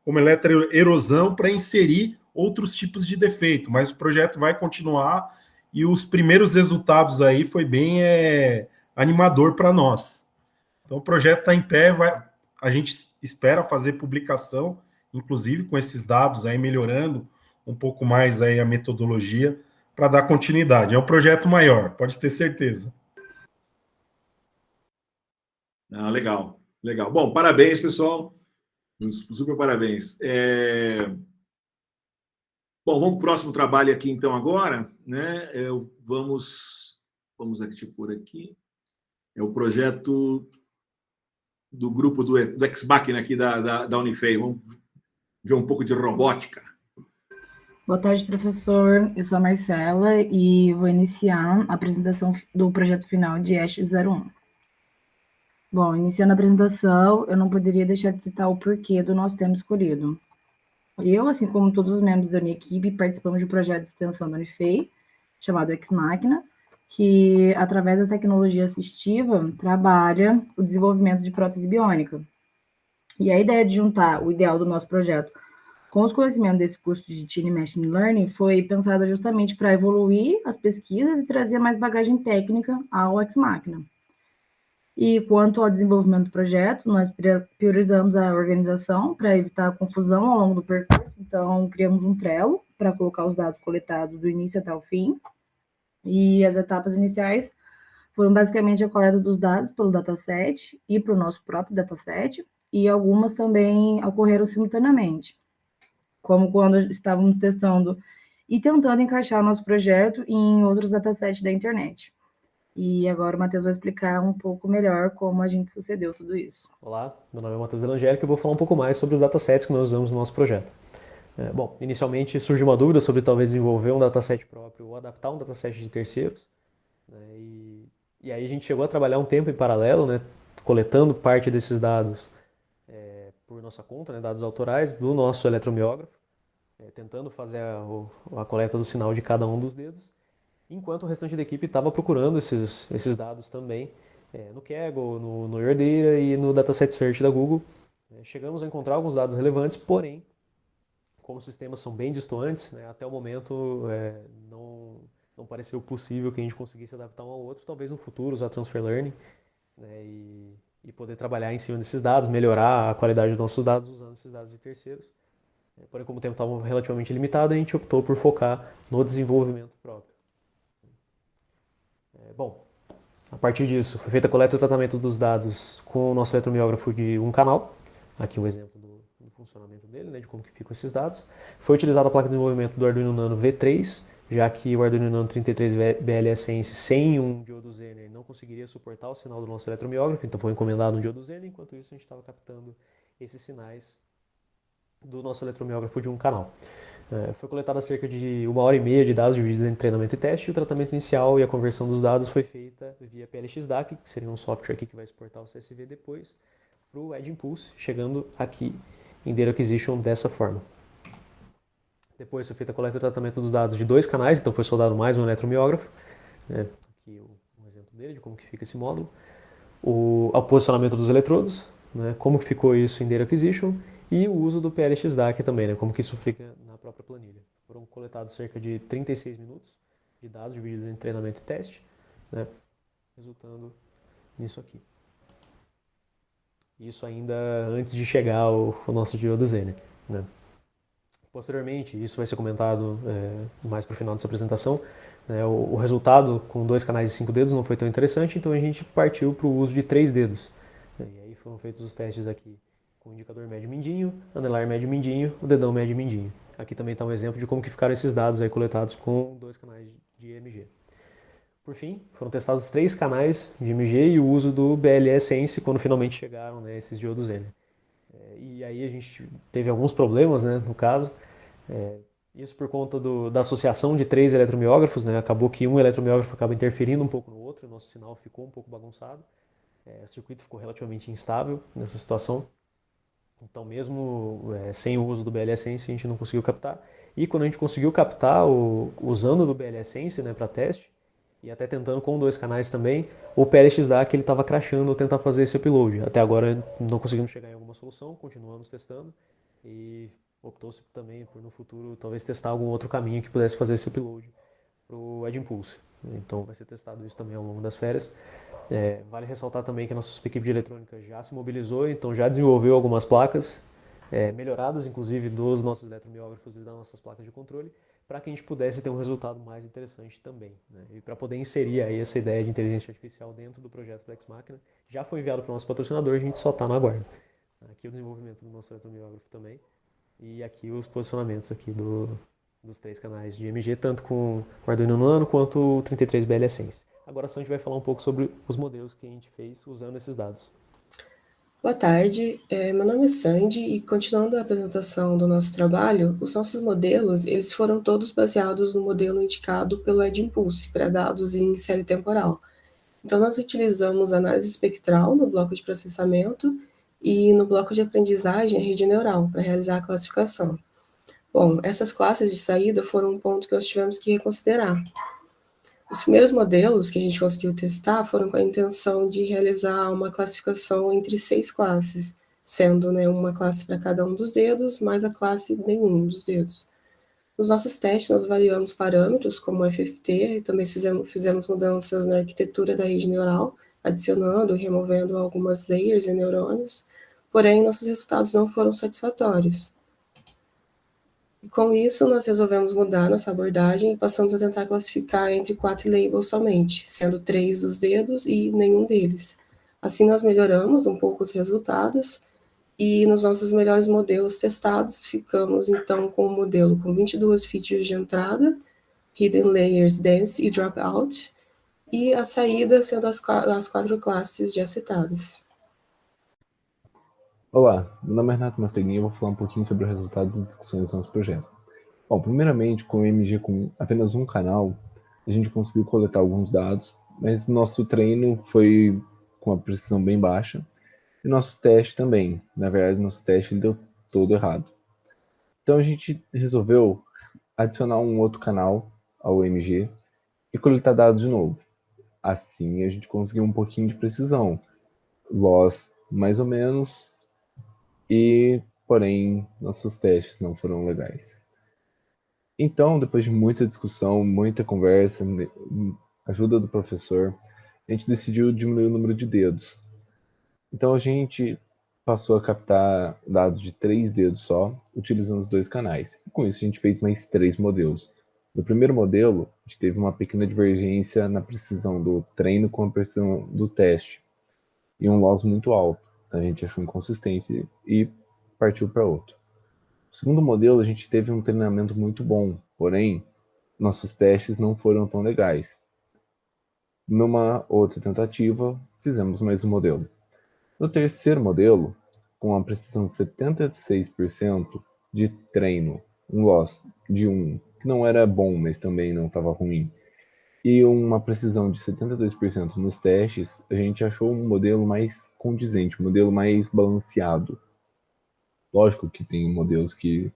S3: como eletroerosão, para inserir outros tipos de defeito, mas o projeto vai continuar e os primeiros resultados aí foi bem animador para nós. Então o projeto está em pé, a gente espera fazer publicação, inclusive com esses dados aí, melhorando um pouco mais aí a metodologia para dar continuidade. É um projeto maior, pode ter certeza.
S1: Ah, legal, legal. Bom, parabéns, pessoal. Super parabéns. Bom, vamos para o próximo trabalho aqui, então, agora, né? Vamos aqui por aqui. É o projeto do grupo do Ex-Machina aqui da Unifei. Vamos ver um pouco de robótica.
S12: Boa tarde, professor. Eu sou a Marcela e vou iniciar a apresentação do projeto final de ESH 01. Bom, iniciando a apresentação, eu não poderia deixar de citar o porquê do nosso tema escolhido. Eu, assim como todos os membros da minha equipe, participamos de um projeto de extensão da Unifei, chamado Ex-Machina, que, através da tecnologia assistiva, trabalha o desenvolvimento de prótese biônica. E a ideia de juntar o ideal do nosso projeto com os conhecimentos desse curso de Teen Machine Learning foi pensada justamente para evoluir as pesquisas e trazer mais bagagem técnica ao Ex-Machina. E quanto ao desenvolvimento do projeto, nós priorizamos a organização para evitar a confusão ao longo do percurso, então criamos um Trello para colocar os dados coletados do início até o fim, e as etapas iniciais foram basicamente a coleta dos dados pelo dataset e para o nosso próprio dataset, e algumas também ocorreram simultaneamente, como quando estávamos testando e tentando encaixar o nosso projeto em outros datasets da internet. E agora o Matheus vai explicar um pouco melhor como a gente sucedeu tudo isso.
S13: Olá, meu nome é Matheus Delangélica e eu vou falar um pouco mais sobre os datasets que nós usamos no nosso projeto. Bom, inicialmente surgiu uma dúvida sobre talvez desenvolver um dataset próprio ou adaptar um dataset de terceiros. E aí a gente chegou a trabalhar um tempo em paralelo, né, coletando parte desses dados por nossa conta, né, dados autorais, do nosso eletromiógrafo, tentando fazer a coleta do sinal de cada um dos dedos, enquanto o restante da equipe estava procurando esses dados também no Kaggle, no Your Data e no Dataset Search da Google. Chegamos a encontrar alguns dados relevantes, porém, como os sistemas são bem distantes, né, até o momento não pareceu possível que a gente conseguisse adaptar um ao outro, talvez no futuro usar Transfer Learning, né, e poder trabalhar em cima desses dados, melhorar a qualidade dos nossos dados usando esses dados de terceiros. Porém, como o tempo estava relativamente limitado, a gente optou por focar no desenvolvimento próprio. Bom, a partir disso, foi feita a coleta e o tratamento dos dados com o nosso eletromiógrafo de um canal. Aqui um exemplo do funcionamento dele, né, de como que ficam esses dados. Foi utilizada a placa de desenvolvimento do Arduino Nano V3, já que o Arduino Nano 33 BLSense sem um diodo Zener não conseguiria suportar o sinal do nosso eletromiógrafo, então foi encomendado um diodo Zener, enquanto isso a gente estava captando esses sinais do nosso eletromiógrafo de um canal. Foi coletada cerca de 1h30 de dados divididos entre treinamento e teste, e o tratamento inicial e a conversão dos dados foi feita via PLX-DAC, que seria um software aqui que vai exportar o CSV depois, para o Edge Impulse, chegando aqui em Data Acquisition dessa forma. Depois foi feita a coleta e tratamento dos dados de 2 canais, então foi soldado mais um eletromiógrafo, né? Aqui um exemplo dele, de como que fica esse módulo. O posicionamento dos eletrodos, né? Como que ficou isso em Data Acquisition, e o uso do PLX-DAC também, né? Como que isso fica na própria planilha. Foram coletados cerca de 36 minutos de dados divididos em treinamento e teste, né? Resultando nisso aqui. Isso ainda antes de chegar o nosso diodo Zener, né? Posteriormente, isso vai ser comentado mais para o final dessa apresentação, né? O resultado com 2 canais de 5 dedos não foi tão interessante, então a gente partiu para o uso de 3 dedos. E aí foram feitos os testes aqui com o indicador médio-mindinho, anelar médio-mindinho, o dedão médio-mindinho. Aqui também está um exemplo de como que ficaram esses dados aí coletados com 2 canais de IMG. Por fim, foram testados 3 canais de IMG e o uso do BLSense quando finalmente chegaram, né, esses diodos Zener. E aí a gente teve alguns problemas, né, no caso. Isso por conta da associação de 3 eletromiógrafos, né, acabou que um eletromiógrafo acaba interferindo um pouco no outro, o nosso sinal ficou um pouco bagunçado. O circuito ficou relativamente instável nessa situação. Então, mesmo sem o uso do BLSense, a gente não conseguiu captar. E quando a gente conseguiu captar, usando o BLSense, né, para teste, e até tentando com 2 canais também, o PLX-DAC ele estava crashando ao tentar fazer esse upload. Até agora não conseguimos chegar em alguma solução, continuamos testando e optou-se também por no futuro talvez testar algum outro caminho que pudesse fazer esse upload para o Edge Impulse. Então vai ser testado isso também ao longo das férias. Vale ressaltar também que a nossa equipe de eletrônica já se mobilizou, então já desenvolveu algumas placas, melhoradas inclusive dos nossos eletromiógrafos e das nossas placas de controle, para que a gente pudesse ter um resultado mais interessante também, né? E para poder inserir aí essa ideia de inteligência artificial dentro do projeto Flex Machina, já foi enviado para o nosso patrocinador, a gente só está no aguardo. Aqui o desenvolvimento do nosso eletromiógrafo também, e aqui os posicionamentos aqui dos 3 canais de IMG, tanto com o Arduino Nano quanto o 33 BLSense. Agora a gente vai falar um pouco sobre os modelos que a gente fez usando esses dados.
S14: Boa tarde, meu nome é Sandy e continuando a apresentação do nosso trabalho, os nossos modelos eles foram todos baseados no modelo indicado pelo Edge Impulse para dados em série temporal. Então nós utilizamos análise espectral no bloco de processamento e no bloco de aprendizagem a rede neural para realizar a classificação. Bom, essas classes de saída foram um ponto que nós tivemos que reconsiderar. Os primeiros modelos que a gente conseguiu testar foram com a intenção de realizar uma classificação entre 6 classes, sendo, né, uma classe para cada um dos dedos, mais a classe nenhum dos dedos. Nos nossos testes, nós variamos parâmetros como o FFT, e também fizemos mudanças na arquitetura da rede neural, adicionando e removendo algumas layers e neurônios, porém, nossos resultados não foram satisfatórios. E com isso, nós resolvemos mudar nossa abordagem e passamos a tentar classificar entre 4 labels somente, sendo 3 dos dedos e nenhum deles. Assim, nós melhoramos um pouco os resultados e nos nossos melhores modelos testados, ficamos então com um modelo com 22 features de entrada, hidden layers, dense e dropout, e a saída sendo as 4 classes já citadas.
S15: Olá, meu nome é Renato Masteguin e eu vou falar um pouquinho sobre os resultados e discussões do nosso projeto. Bom, primeiramente, com o MG com apenas um canal, a gente conseguiu coletar alguns dados, mas nosso treino foi com uma precisão bem baixa. E nosso teste também. Na verdade, nosso teste deu todo errado. Então a gente resolveu adicionar um outro canal ao MG e coletar dados de novo. Assim a gente conseguiu um pouquinho de precisão. Loss mais ou menos, e porém nossos testes não foram legais. Então, depois de muita discussão, muita conversa, ajuda do professor, a gente decidiu diminuir o número de dedos. Então a gente passou a captar dados de 3 dedos só, utilizando os 2 canais. E com isso a gente fez mais 3 modelos. No primeiro modelo, a gente teve uma pequena divergência na precisão do treino com a precisão do teste, e um loss muito alto. Então a gente achou inconsistente e partiu para outro. No segundo modelo, a gente teve um treinamento muito bom, porém, nossos testes não foram tão legais. Numa outra tentativa, fizemos mais um modelo. No terceiro modelo, com a precisão de 76% de treino, um loss de 1, que não era bom, mas também não estava ruim, e uma precisão de 72% nos testes, a gente achou um modelo mais condizente, um modelo mais balanceado. Lógico que tem modelos que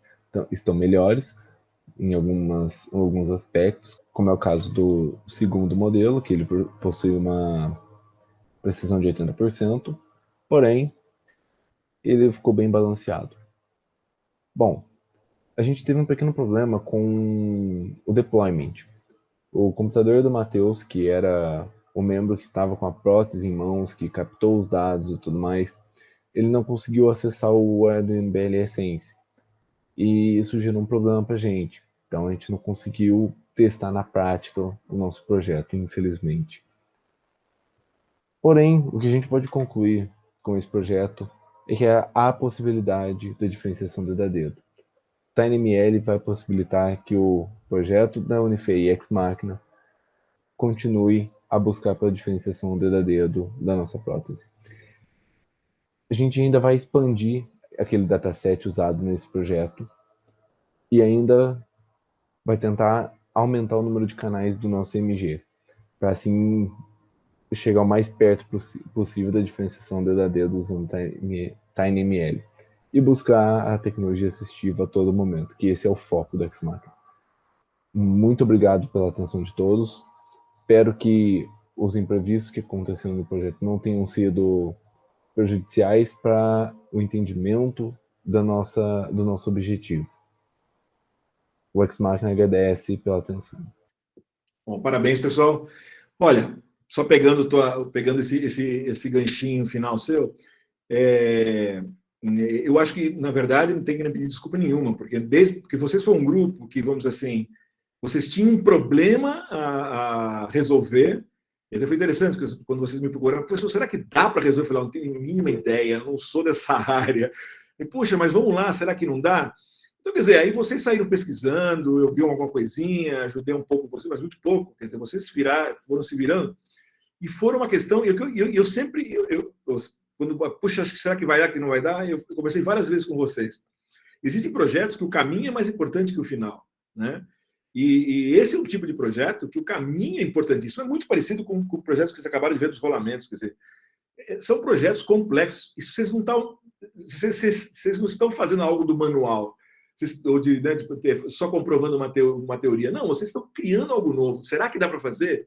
S15: estão melhores em alguns aspectos, como é o caso do segundo modelo, que ele possui uma precisão de 80%, porém, ele ficou bem balanceado. Bom, a gente teve um pequeno problema com o deployment. O computador do Matheus, que era o membro que estava com a prótese em mãos, que captou os dados e tudo mais, ele não conseguiu acessar o AirDNBL Essence. E isso gerou um problema para a gente. Então a gente não conseguiu testar na prática o nosso projeto, infelizmente. Porém, o que a gente pode concluir com esse projeto é que há a possibilidade da diferenciação dedo a dedo. TinyML vai possibilitar que o projeto da Unifei e Ex Machina continue a buscar pela diferenciação dedo a dedo da nossa prótese. A gente ainda vai expandir aquele dataset usado nesse projeto e ainda vai tentar aumentar o número de canais do nosso MG, para assim chegar o mais perto possível da diferenciação dedo a dedo usando TinyML. E buscar a tecnologia assistiva a todo momento, que esse é o foco do Ex Machina. Muito obrigado pela atenção de todos. Espero que os imprevistos que aconteceram no projeto não tenham sido prejudiciais para o entendimento do nosso objetivo. O Ex Machina agradece pela atenção.
S1: Bom, parabéns, pessoal. Olha, só pegando esse ganchinho final seu, eu acho que, na verdade, não tem que pedir desculpa nenhuma, porque vocês foram um grupo que, vamos dizer assim, vocês tinham um problema a resolver, e até foi interessante quando vocês me procuraram, professor, será que dá para resolver? Eu falei, não tenho a mínima ideia, não sou dessa área. E, puxa, mas vamos lá, será que não dá? Então, quer dizer, aí vocês saíram pesquisando, eu vi alguma coisinha, ajudei um pouco vocês, mas muito pouco, quer dizer, vocês foram se virando, e foram uma questão, eu sempre, quando, puxa, acho que será que vai dar, que não vai dar? Eu conversei várias vezes com vocês. Existem projetos que o caminho é mais importante que o final, né? E esse é um tipo de projeto que o caminho é importantíssimo. É muito parecido com projetos que vocês acabaram de ver dos rolamentos, quer dizer, são projetos complexos. E vocês não estão fazendo algo do manual, ou de só comprovando uma teoria. Não, vocês estão criando algo novo. Será que dá para fazer?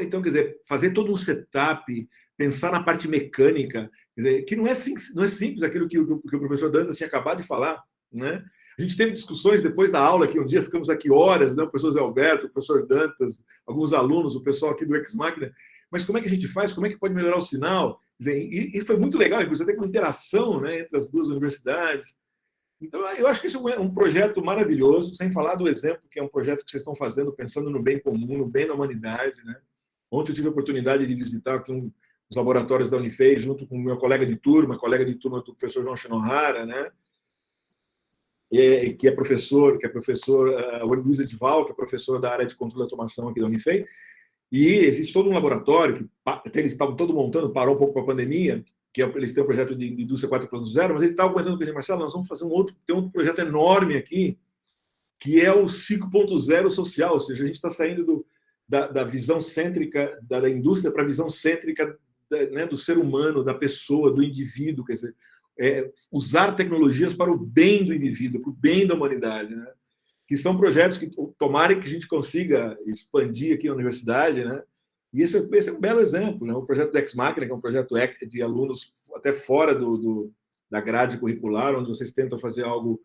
S1: Então, quer dizer, fazer todo um setup, pensar na parte mecânica, quer dizer, que não é simples aquilo que o professor Dantas tinha acabado de falar, né? A gente teve discussões depois da aula, que um dia ficamos aqui horas, né? O professor Zé Alberto, o professor Dantas, alguns alunos, o pessoal aqui do Ex Machina, mas como é que a gente faz? Como é que pode melhorar o sinal? Quer dizer, e foi muito legal, inclusive até com interação, né, entre as duas universidades. Então, eu acho que esse é um projeto maravilhoso, sem falar do exemplo, que é um projeto que vocês estão fazendo pensando no bem comum, no bem da humanidade, né? Ontem eu tive a oportunidade de visitar aqui os laboratórios da Unifei, junto com o meu colega de turma do professor João Shinohara, né? Que é professor, o Luiz Edival, que é professor da área de controle e automação aqui da Unifei, e existe todo um laboratório, que até eles estavam todo montando, parou um pouco com a pandemia, que eles têm um projeto de indústria 4.0, mas ele estava comentando com a gente, Marcelo, nós vamos fazer tem um projeto enorme aqui, que é o 5.0 social, ou seja, a gente está saindo da visão cêntrica da indústria para a visão cêntrica né, do ser humano, da pessoa, do indivíduo, quer dizer, usar tecnologias para o bem do indivíduo, para o bem da humanidade, né? Que são projetos que tomara que a gente consiga expandir aqui na universidade, né? E esse é um belo exemplo, né? O projeto do Ex Machina, que é um projeto de alunos até fora da grade curricular, onde vocês tentam fazer algo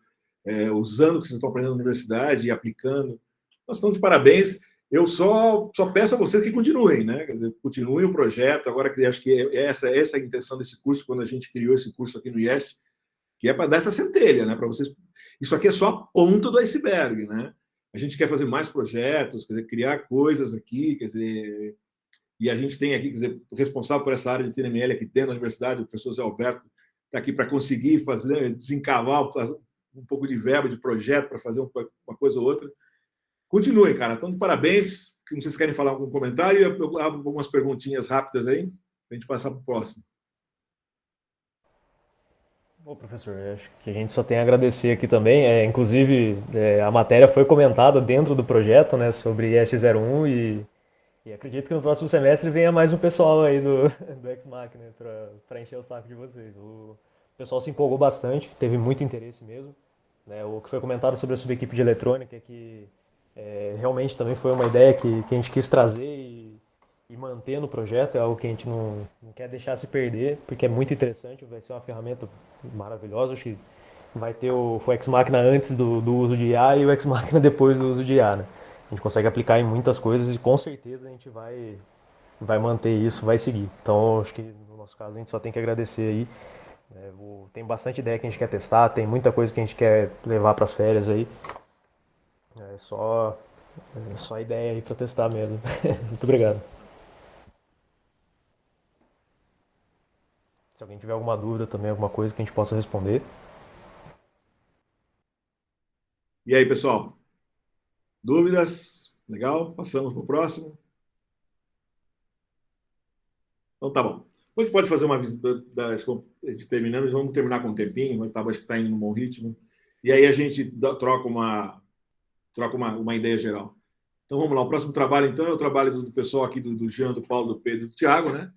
S1: usando o que vocês estão aprendendo na universidade e aplicando. Nós estamos de parabéns. Eu só peço a vocês que continuem, né? Quer dizer, continuem o projeto. Agora, que acho que essa é a intenção desse curso, quando a gente criou esse curso aqui no IES, que é para dar essa centelha, né? Para vocês. Isso aqui é só a ponta do iceberg, né? A gente quer fazer mais projetos, quer dizer, criar coisas aqui, quer dizer, e a gente tem aqui, quer dizer, o responsável por essa área de TNML aqui dentro da universidade, o professor Zé Alberto, está aqui para conseguir fazer, desencavar um pouco de verba, de projeto, para fazer uma coisa ou outra. Continuem, cara. Então, parabéns. Não sei se querem falar algum comentário. Eu abro algumas perguntinhas rápidas aí, para a gente passar para o próximo.
S13: Bom, professor, acho que a gente só tem a agradecer aqui também. Inclusive, a matéria foi comentada dentro do projeto, né, sobre ESH01 e acredito que no próximo semestre venha mais um pessoal aí do Ex Machina para encher o saco de vocês. O pessoal se empolgou bastante, teve muito interesse mesmo, né? O que foi comentado sobre a subequipe de eletrônica é que realmente também foi uma ideia que a gente quis trazer e manter no projeto, é algo que a gente não quer deixar se perder, porque é muito interessante, vai ser uma ferramenta maravilhosa. Acho que vai ter o Ex Machina antes do uso de IA e o Ex Machina depois do uso de IA, né? A gente consegue aplicar em muitas coisas e com certeza a gente vai manter isso, vai seguir. Então, acho que no nosso caso a gente só tem que agradecer aí. Tem bastante ideia que a gente quer testar, tem muita coisa que a gente quer levar para as férias aí. É só ideia aí para testar mesmo. Muito obrigado. Se alguém tiver alguma dúvida também, alguma coisa que a gente possa responder.
S1: E aí, pessoal? Dúvidas? Legal? Passamos para o próximo. Então, tá bom. A gente pode fazer uma visita, terminando, vamos terminar com um tempinho, acho que está indo no bom ritmo. E aí a gente troca uma ideia geral. Então, vamos lá. O próximo trabalho, então, é o trabalho do pessoal aqui, do Jean, do Paulo, do Pedro e do Thiago, né?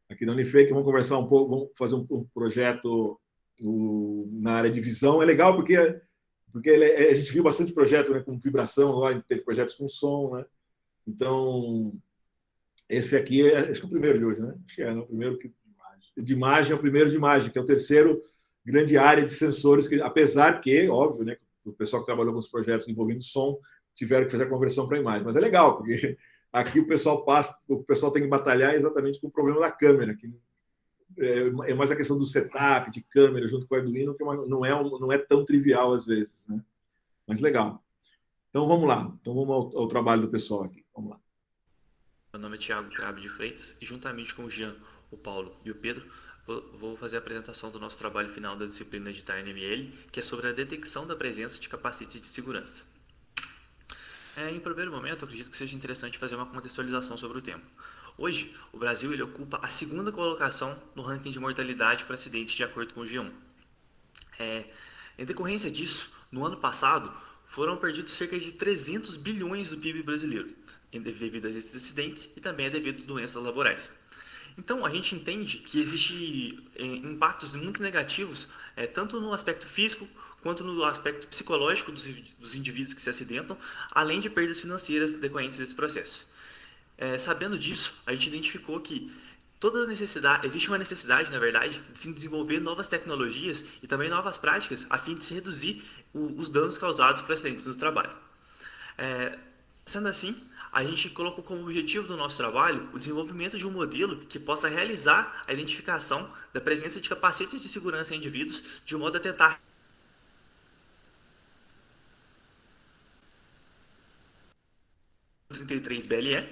S1: Aqui da Unifei, que vamos conversar um pouco, vamos fazer um projeto na área de visão. É legal porque a gente viu bastante projeto, né, com vibração, agora a gente teve projetos com som, né? Então, esse aqui acho que é o primeiro de hoje, né? Acho que é, né? O primeiro de imagem é o primeiro de imagem, que é o terceiro grande área de sensores, que, apesar que, óbvio, né, o pessoal que trabalhou com os projetos envolvendo som tiveram que fazer a conversão para imagem, mas é legal, porque aqui o pessoal tem que batalhar exatamente com o problema da câmera, que é mais a questão do setup, de câmera, junto com o Arduino, que não é tão trivial às vezes, né? Mas legal. Então, vamos lá. Então, vamos ao trabalho do pessoal aqui. Vamos lá.
S16: Meu nome é Thiago Crabe de Freitas e, juntamente com o Jean, o Paulo e o Pedro, vou fazer a apresentação do nosso trabalho final da disciplina de TNML, que é sobre a detecção da presença de capacetes de segurança. Em primeiro momento, eu acredito que seja interessante fazer uma contextualização sobre o tema. Hoje, o Brasil ele ocupa a segunda colocação no ranking de mortalidade por acidentes, de acordo com o G1. Em decorrência disso, no ano passado, foram perdidos cerca de 300 bilhões do PIB brasileiro, devido a esses acidentes e também devido a doenças laborais. Então, a gente entende que existem impactos muito negativos, tanto no aspecto físico, quanto no aspecto psicológico dos indivíduos que se acidentam, além de perdas financeiras decorrentes desse processo. Sabendo disso, a gente identificou que existe uma necessidade, na verdade, de se desenvolver novas tecnologias e também novas práticas a fim de se reduzir os danos causados por acidentes no trabalho. Sendo assim, a gente colocou como objetivo do nosso trabalho o desenvolvimento de um modelo que possa realizar a identificação da presença de capacetes de segurança em indivíduos de modo a tentar 33 BLE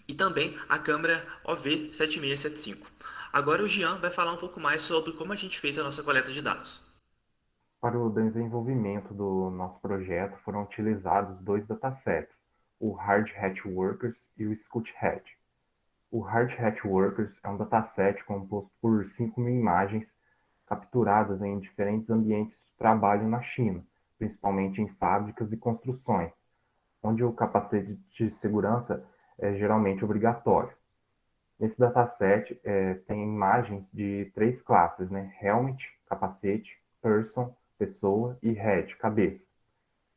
S16: e também a câmera OV7675. Agora o Jean vai falar um pouco mais sobre como a gente fez a nossa coleta de dados.
S6: Para o desenvolvimento do nosso projeto foram utilizados dois datasets, o Hard Hat Workers e o Scout Hat. O Hard Hat Workers é um dataset composto por 5.000 imagens capturadas em diferentes ambientes de trabalho na China, principalmente em fábricas e construções, onde o capacete de segurança é geralmente obrigatório. Nesse dataset tem imagens de 3 classes, né? Helmet, capacete, person, pessoa e head, cabeça.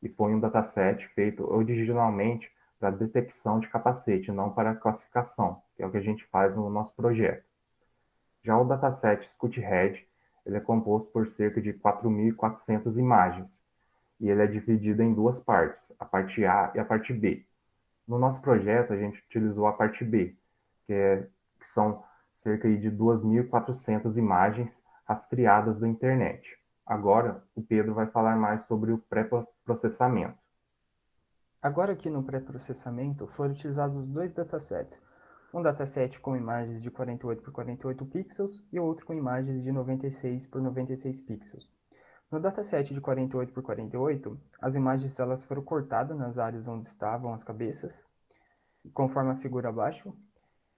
S6: E foi um dataset feito originalmente para detecção de capacete, não para classificação, que é o que a gente faz no nosso projeto. Já o dataset Scout Head, ele é composto por cerca de 4.400 imagens, e ele é dividido em 2 partes, a parte A e a parte B. No nosso projeto, a gente utilizou a parte B, que são cerca de 2.400 imagens rastreadas da internet. Agora, o Pedro vai falar mais sobre o pré-processamento.
S17: Agora aqui no pré-processamento foram utilizados 2 datasets. Um dataset com imagens de 48 por 48 pixels e outro com imagens de 96 por 96 pixels. No dataset de 48 por 48, as imagens elas foram cortadas nas áreas onde estavam as cabeças, conforme a figura abaixo.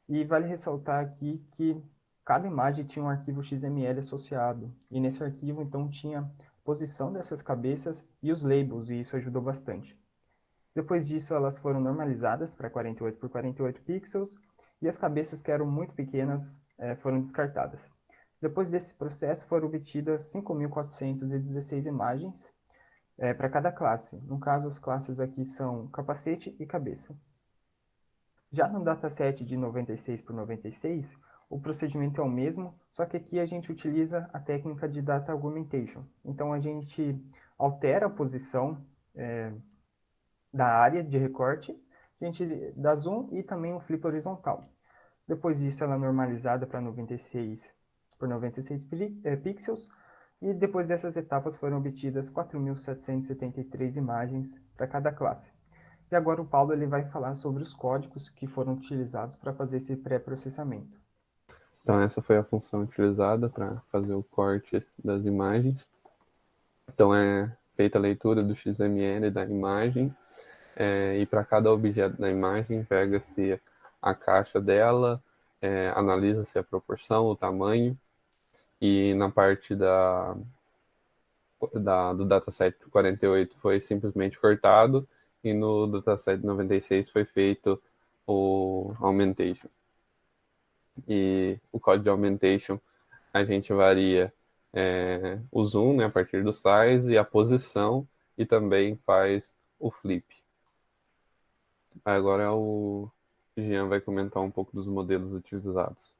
S17: E vale ressaltar aqui que cada imagem tinha um arquivo XML associado. E nesse arquivo, então, tinha a posição dessas cabeças e os labels, e isso ajudou bastante. Depois disso, elas foram normalizadas para 48 por 48 pixels e as cabeças que eram muito pequenas foram descartadas. Depois desse processo, foram obtidas 5.416 imagens para cada classe. No caso, as classes aqui são capacete e cabeça. Já no dataset de 96 por 96, o procedimento é o mesmo, só que aqui a gente utiliza a técnica de Data Augmentation. Então, a gente altera a posição da área de recorte, a gente dá zoom e também um flip horizontal. Depois disso, ela é normalizada para 96 por 96 pixels, e depois dessas etapas foram obtidas 4.773 imagens para cada classe. E agora o Paulo ele vai falar sobre os códigos que foram utilizados para fazer esse pré-processamento.
S15: Então essa foi a função utilizada para fazer o corte das imagens. Então é feita a leitura do XML da imagem, e para cada objeto da imagem pega-se a caixa dela, analisa-se a proporção, o tamanho, e na parte do dataset 48 foi simplesmente cortado, e no dataset 96 foi feito o augmentation. E o código de augmentation a gente varia o zoom, né, a partir do size, e a posição, e também faz o flip. Agora o Jean vai comentar um pouco dos modelos utilizados.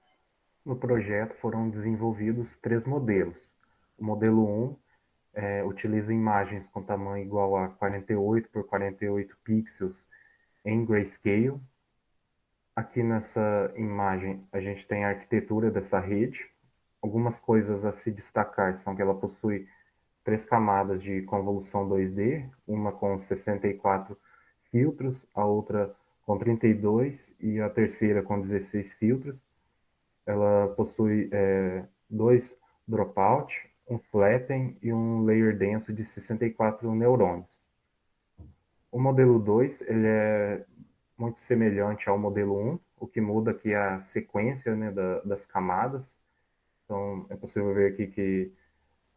S6: No projeto foram desenvolvidos 3 modelos. O modelo 1 utiliza imagens com tamanho igual a 48 por 48 pixels em grayscale. Aqui nessa imagem a gente tem a arquitetura dessa rede. Algumas coisas a se destacar são que ela possui 3 camadas de convolução 2D, uma com 64 filtros, a outra com 32 e a terceira com 16 filtros. Ela possui 2 dropout, um flatten e um layer denso de 64 neurônios. O modelo 2 ele é muito semelhante ao modelo 1, o que muda aqui é a sequência, né, das camadas. Então é possível ver aqui que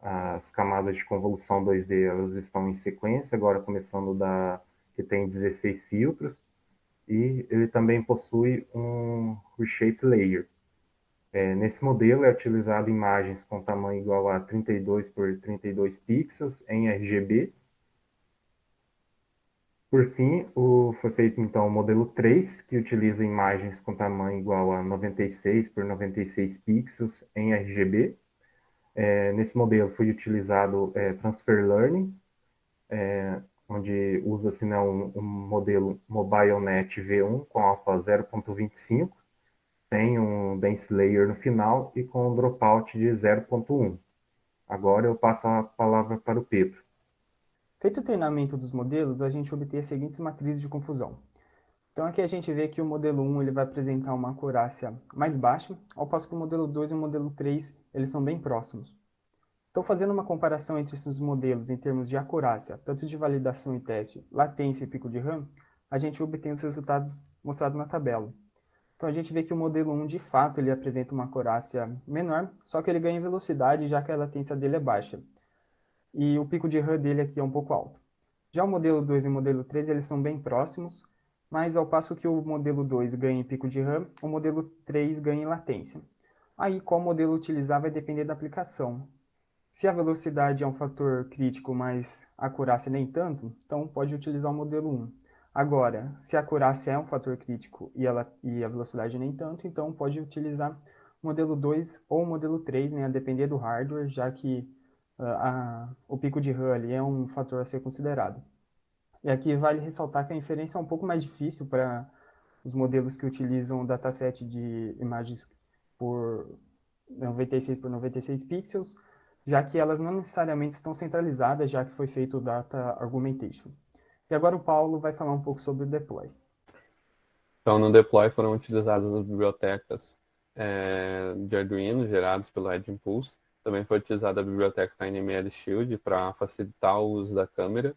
S6: as camadas de convolução 2D elas estão em sequência, agora começando da que tem 16 filtros, e ele também possui um reshape layer. Nesse modelo é utilizado imagens com tamanho igual a 32 por 32 pixels em RGB. Por fim, foi feito então o modelo 3, que utiliza imagens com tamanho igual a 96 por 96 pixels em RGB. Nesse modelo foi utilizado Transfer Learning, onde usa-se, né, um modelo MobileNet V1 com alfa 0.25, tem um dense layer no final e com um dropout de 0.1. Agora eu passo a palavra para o Pedro.
S17: Feito o treinamento dos modelos, a gente obtém as seguintes matrizes de confusão. Então aqui a gente vê que o modelo 1 ele vai apresentar uma acurácia mais baixa, ao passo que o modelo 2 e o modelo 3 eles são bem próximos. Então, fazendo uma comparação entre esses modelos em termos de acurácia, tanto de validação e teste, latência e pico de RAM, a gente obtém os resultados mostrados na tabela. Então, a gente vê que o modelo 1, de fato, ele apresenta uma acurácia menor, só que ele ganha em velocidade, já que a latência dele é baixa. E o pico de RAM dele aqui é um pouco alto. Já o modelo 2 e o modelo 3, eles são bem próximos, mas ao passo que o modelo 2 ganha em pico de RAM, o modelo 3 ganha em latência. Aí, qual modelo utilizar vai depender da aplicação. Se a velocidade é um fator crítico, mas a acurácia nem tanto, então pode utilizar o modelo 1. Agora, se a acurácia é um fator crítico e a velocidade nem tanto, então pode utilizar o modelo 2 ou o modelo 3, né, a depender do hardware, já que o pico de RAM ali é um fator a ser considerado. E aqui vale ressaltar que a inferência é um pouco mais difícil para os modelos que utilizam o dataset de imagens por 96 por 96 pixels, já que elas não necessariamente estão centralizadas, já que foi feito o Data Argumentation. E agora o Paulo vai falar um pouco sobre o deploy.
S18: Então, no deploy foram utilizadas as bibliotecas de Arduino geradas pelo Edge Impulse. Também foi utilizada a biblioteca TinyML Shield para facilitar o uso da câmera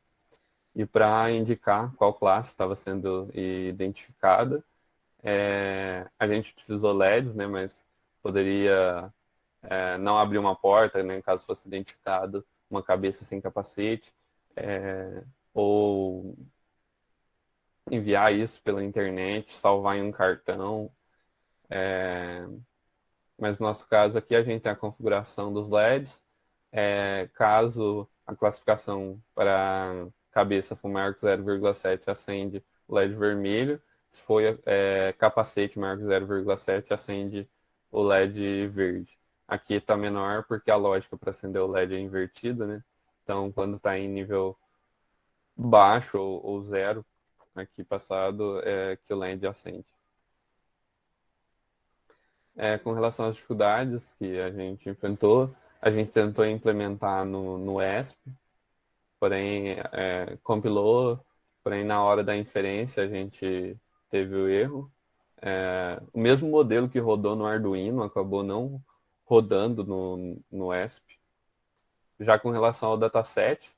S18: e para indicar qual classe estava sendo identificada. A gente utilizou LEDs, né, mas poderia não abrir uma porta, né, caso fosse identificado uma cabeça sem capacete, ou enviar isso pela internet, salvar em um cartão. Mas no nosso caso aqui a gente tem a configuração dos LEDs. Caso a classificação para cabeça for maior que 0,7, acende o LED vermelho. Se for capacete maior que 0,7, acende o LED verde. Aqui está menor porque a lógica para acender o LED é invertida, né? Então, quando está em nível baixo ou zero, aqui passado, que o LED acende. Com relação às dificuldades que a gente enfrentou, a gente tentou implementar no ESP, porém compilou, porém na hora da inferência a gente teve o erro. O mesmo modelo que rodou no Arduino acabou não rodando no ESP. Já com relação ao dataset,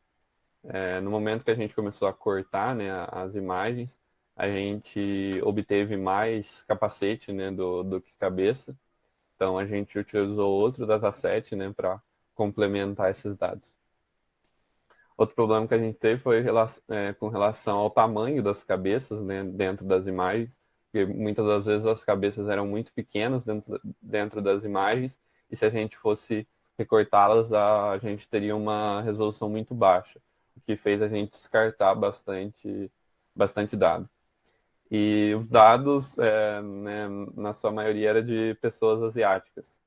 S18: no momento que a gente começou a cortar, né, as imagens, a gente obteve mais capacete, né, do que cabeça. Então a gente utilizou outro dataset, né, para complementar esses dados. Outro problema que a gente teve foi com relação ao tamanho das cabeças, né, dentro das imagens, porque muitas das vezes as cabeças eram muito pequenas dentro das imagens, e se a gente fosse recortá-las, a gente teria uma resolução muito baixa, o que fez a gente descartar bastante dado. E os dados, né, na sua maioria, era de pessoas asiáticas.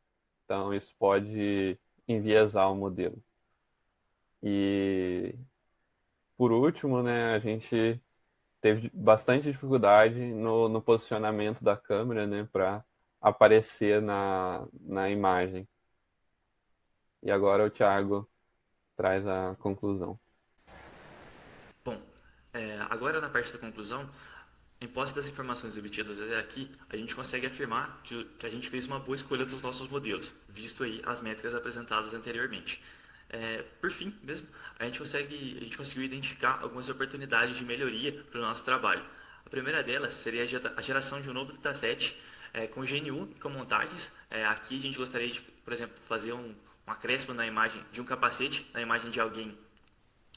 S18: Então, isso pode enviesar o modelo. E, por último, né, a gente teve bastante dificuldade no posicionamento da câmera, né, para aparecer na imagem. E agora o Thiago traz a conclusão.
S16: Bom, agora na parte da conclusão, em posse das informações obtidas até aqui, a gente consegue afirmar que a gente fez uma boa escolha dos nossos modelos, visto aí as métricas apresentadas anteriormente. Por fim, mesmo, a gente conseguiu identificar algumas oportunidades de melhoria para o nosso trabalho. A primeira delas seria a geração de um novo dataset com GNU e com montagens. Aqui a gente gostaria de, por exemplo, fazer um acréscimo na imagem de um capacete, na imagem de alguém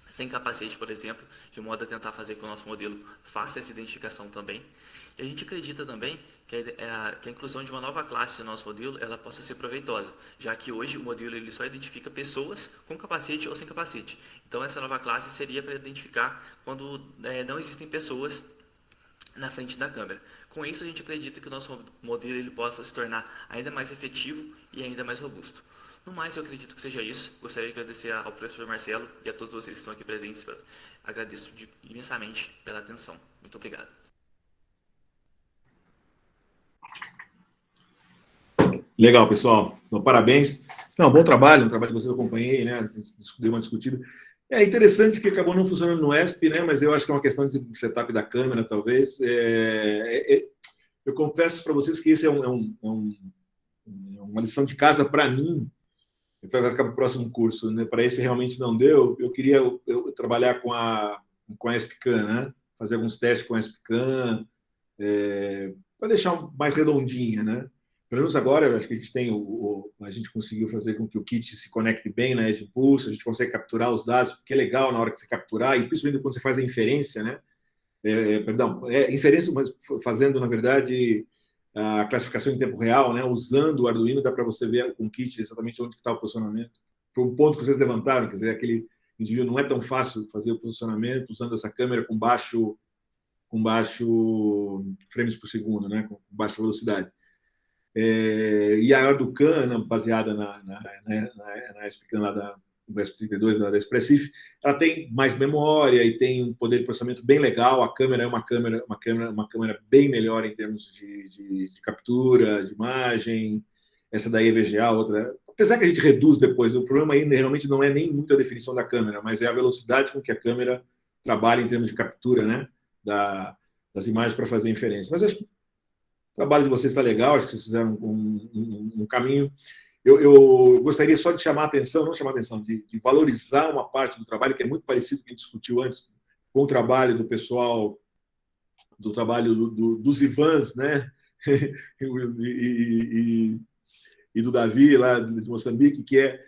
S16: sem capacete, por exemplo, de modo a tentar fazer com que o nosso modelo faça essa identificação também. E a gente acredita também que a inclusão de uma nova classe no nosso modelo ela possa ser proveitosa, já que hoje o modelo ele só identifica pessoas com capacete ou sem capacete. Então essa nova classe seria para identificar quando não existem pessoas na frente da câmera. Com isso a gente acredita que o nosso modelo ele possa se tornar ainda mais efetivo e ainda mais robusto. No mais, eu acredito que seja isso. Gostaria de agradecer ao professor Marcelo e a todos vocês que estão aqui presentes. Agradeço imensamente pela atenção. Muito obrigado.
S1: Legal, pessoal. Então, parabéns. Não, bom trabalho, um trabalho que vocês acompanhei, né? Deu uma discutida. É interessante que acabou não funcionando no ESP, né? Mas eu acho que é uma questão de setup da câmera, talvez. Eu confesso para vocês que esse é uma lição de casa para mim. Vai ficar para o próximo curso, né? Para esse realmente não deu. Eu queria trabalhar com a ESPCAM, né? Fazer alguns testes com a ESPCAM, para deixar mais redondinha, né? Pelo menos agora, eu acho que a gente tem a gente conseguiu fazer com que o kit se conecte bem na Edge Impulse, a gente consegue capturar os dados, porque é legal na hora que você capturar, e principalmente quando você faz a inferência, né? inferência, mas fazendo, na verdade, a classificação em tempo real, né? Usando o Arduino, dá para você ver com o kit exatamente onde está o posicionamento. Foi um ponto que vocês levantaram, quer dizer, aquele indivíduo não é tão fácil fazer o posicionamento usando essa câmera com baixo frames por segundo, né? Com baixa velocidade. E a Arducan, baseada na ESPCAN lá da ESP32, da Expressif, ela tem mais memória e tem um poder de processamento bem legal. A câmera é uma câmera bem melhor em termos de captura, de imagem. Essa daí é VGA, outra. Apesar que a gente reduz depois, o problema aí realmente não é nem muito a definição da câmera, mas é a velocidade com que a câmera trabalha em termos de captura, né, das imagens para fazer inferência. Mas acho que o trabalho de vocês está legal, acho que vocês fizeram um caminho. Eu gostaria só de chamar a atenção, de valorizar uma parte do trabalho que é muito parecido com o que a gente discutiu antes, com o trabalho do pessoal, do trabalho dos Ivans, né? e do Davi, lá de Moçambique, que é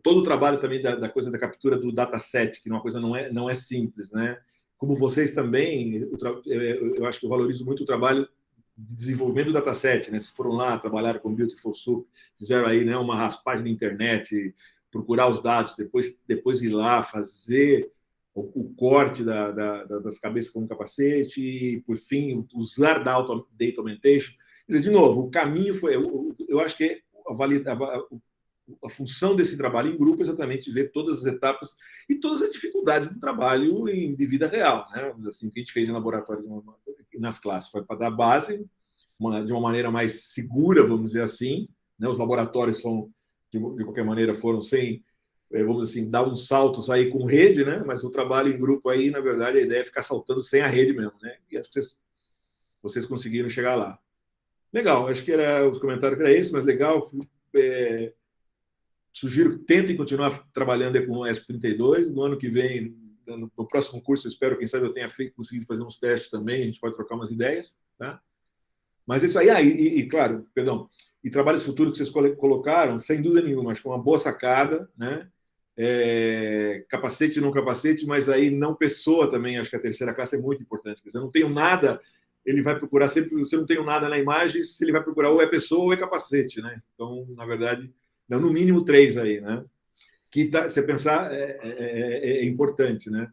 S1: todo o trabalho também da coisa da captura do dataset, que uma coisa não é simples, né? Como vocês também, eu acho que eu valorizo muito o trabalho de desenvolvimento do dataset, né? Se foram lá, trabalharam com Beautiful Soup, fizeram aí, né, uma raspagem na internet, procurar os dados, depois ir lá fazer o corte das cabeças com o capacete e, por fim, usar Data Augmentation. Quer dizer, de novo, o caminho foi... Eu acho que a função desse trabalho em grupo é exatamente ver todas as etapas e todas as dificuldades do trabalho de vida real, né? Assim, o que a gente fez em laboratório nas classes foi para dar base de uma maneira mais segura, vamos dizer assim, né? Os laboratórios são, de qualquer maneira, foram sem, vamos dizer assim, dar uns saltos aí com rede, né? Mas o trabalho em grupo aí, na verdade, a ideia é ficar saltando sem a rede mesmo, né? E acho que vocês conseguiram chegar lá. Legal, acho que os comentários eram esses, mas legal. Sugiro que tentem continuar trabalhando com o ESP32. No ano que vem, no próximo curso, eu espero, quem sabe, eu tenha conseguido fazer uns testes também, a gente pode trocar umas ideias, tá? Mas isso aí, claro, e trabalhos futuros que vocês colocaram, sem dúvida nenhuma, acho que é uma boa sacada, né? Capacete, não capacete, mas aí não pessoa também, acho que a terceira classe é muito importante. Quer dizer, eu não tenho nada, ele vai procurar sempre, se eu não tenho nada na imagem, se ele vai procurar ou é pessoa ou é capacete, né? Então, na verdade, no mínimo 3 aí, né? Que você pensar é importante, né?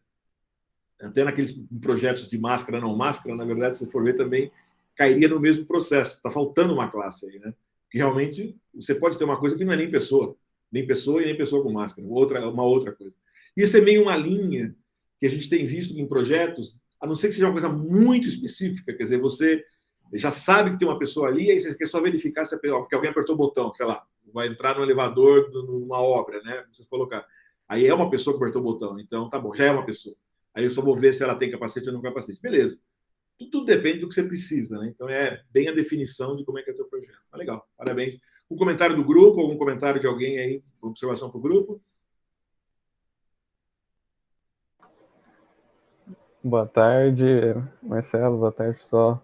S1: Até naqueles projetos de máscara, não máscara, na verdade, se for ver também, cairia no mesmo processo. Está faltando uma classe aí, né? Porque realmente você pode ter uma coisa que não é nem pessoa e nem pessoa com máscara, uma outra coisa. E essa é meio uma linha que a gente tem visto em projetos, a não ser que seja uma coisa muito específica, quer dizer, você já sabe que tem uma pessoa ali, aí você quer só verificar se porque alguém apertou o botão, sei lá, vai entrar no elevador numa obra, né? Vocês colocar. Aí é uma pessoa que apertou o botão, então tá bom, já é uma pessoa. Aí eu só vou ver se ela tem capacete ou não capacete. Beleza. Tudo depende do que você precisa, né? Então é bem a definição de como é que é o teu projeto. Tá legal, parabéns. Um comentário do grupo, algum comentário de alguém aí, observação para o grupo?
S18: Boa tarde, Marcelo, boa tarde, pessoal.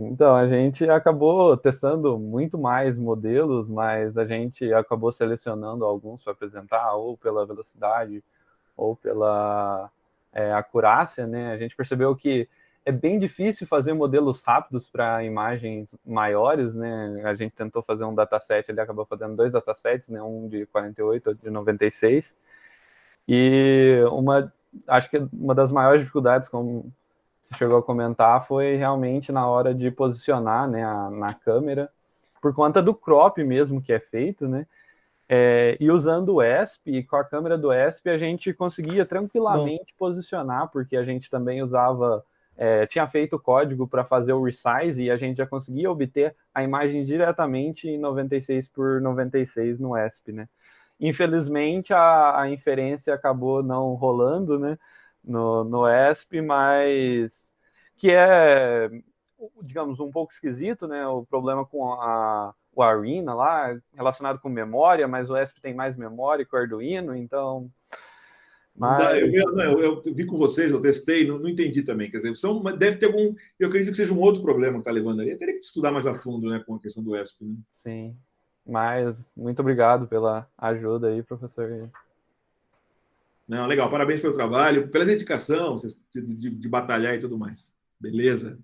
S18: Então, a gente acabou testando muito mais modelos, mas a gente acabou selecionando alguns para apresentar, ou pela velocidade, ou pela acurácia, né? A gente percebeu que é bem difícil fazer modelos rápidos para imagens maiores, né? A gente tentou fazer um dataset, ele acabou fazendo 2 datasets, né? Um de 48 e outro de 96. E acho que uma das maiores dificuldades, como você chegou a comentar, foi realmente na hora de posicionar, né, na câmera, por conta do crop mesmo que é feito, né? E usando o ESP, com a câmera do ESP, a gente conseguia tranquilamente posicionar, porque a gente também usava, tinha feito o código para fazer o resize e a gente já conseguia obter a imagem diretamente em 96 por 96 no ESP, né? Infelizmente, a inferência acabou não rolando, né, no ESP, mas que é, digamos, um pouco esquisito, né, o problema com o Arduino lá, relacionado com memória, mas o ESP tem mais memória que o Arduino, então... Mas...
S1: Eu vi com vocês, eu testei, não entendi também, quer dizer, deve ter algum, eu acredito que seja um outro problema que está levando aí, eu teria que estudar mais a fundo, né, com a questão do ESP, né?
S18: Sim. Mas muito obrigado pela ajuda aí, professor.
S1: Não, legal, parabéns pelo trabalho, pela dedicação, de batalhar e tudo mais. Beleza?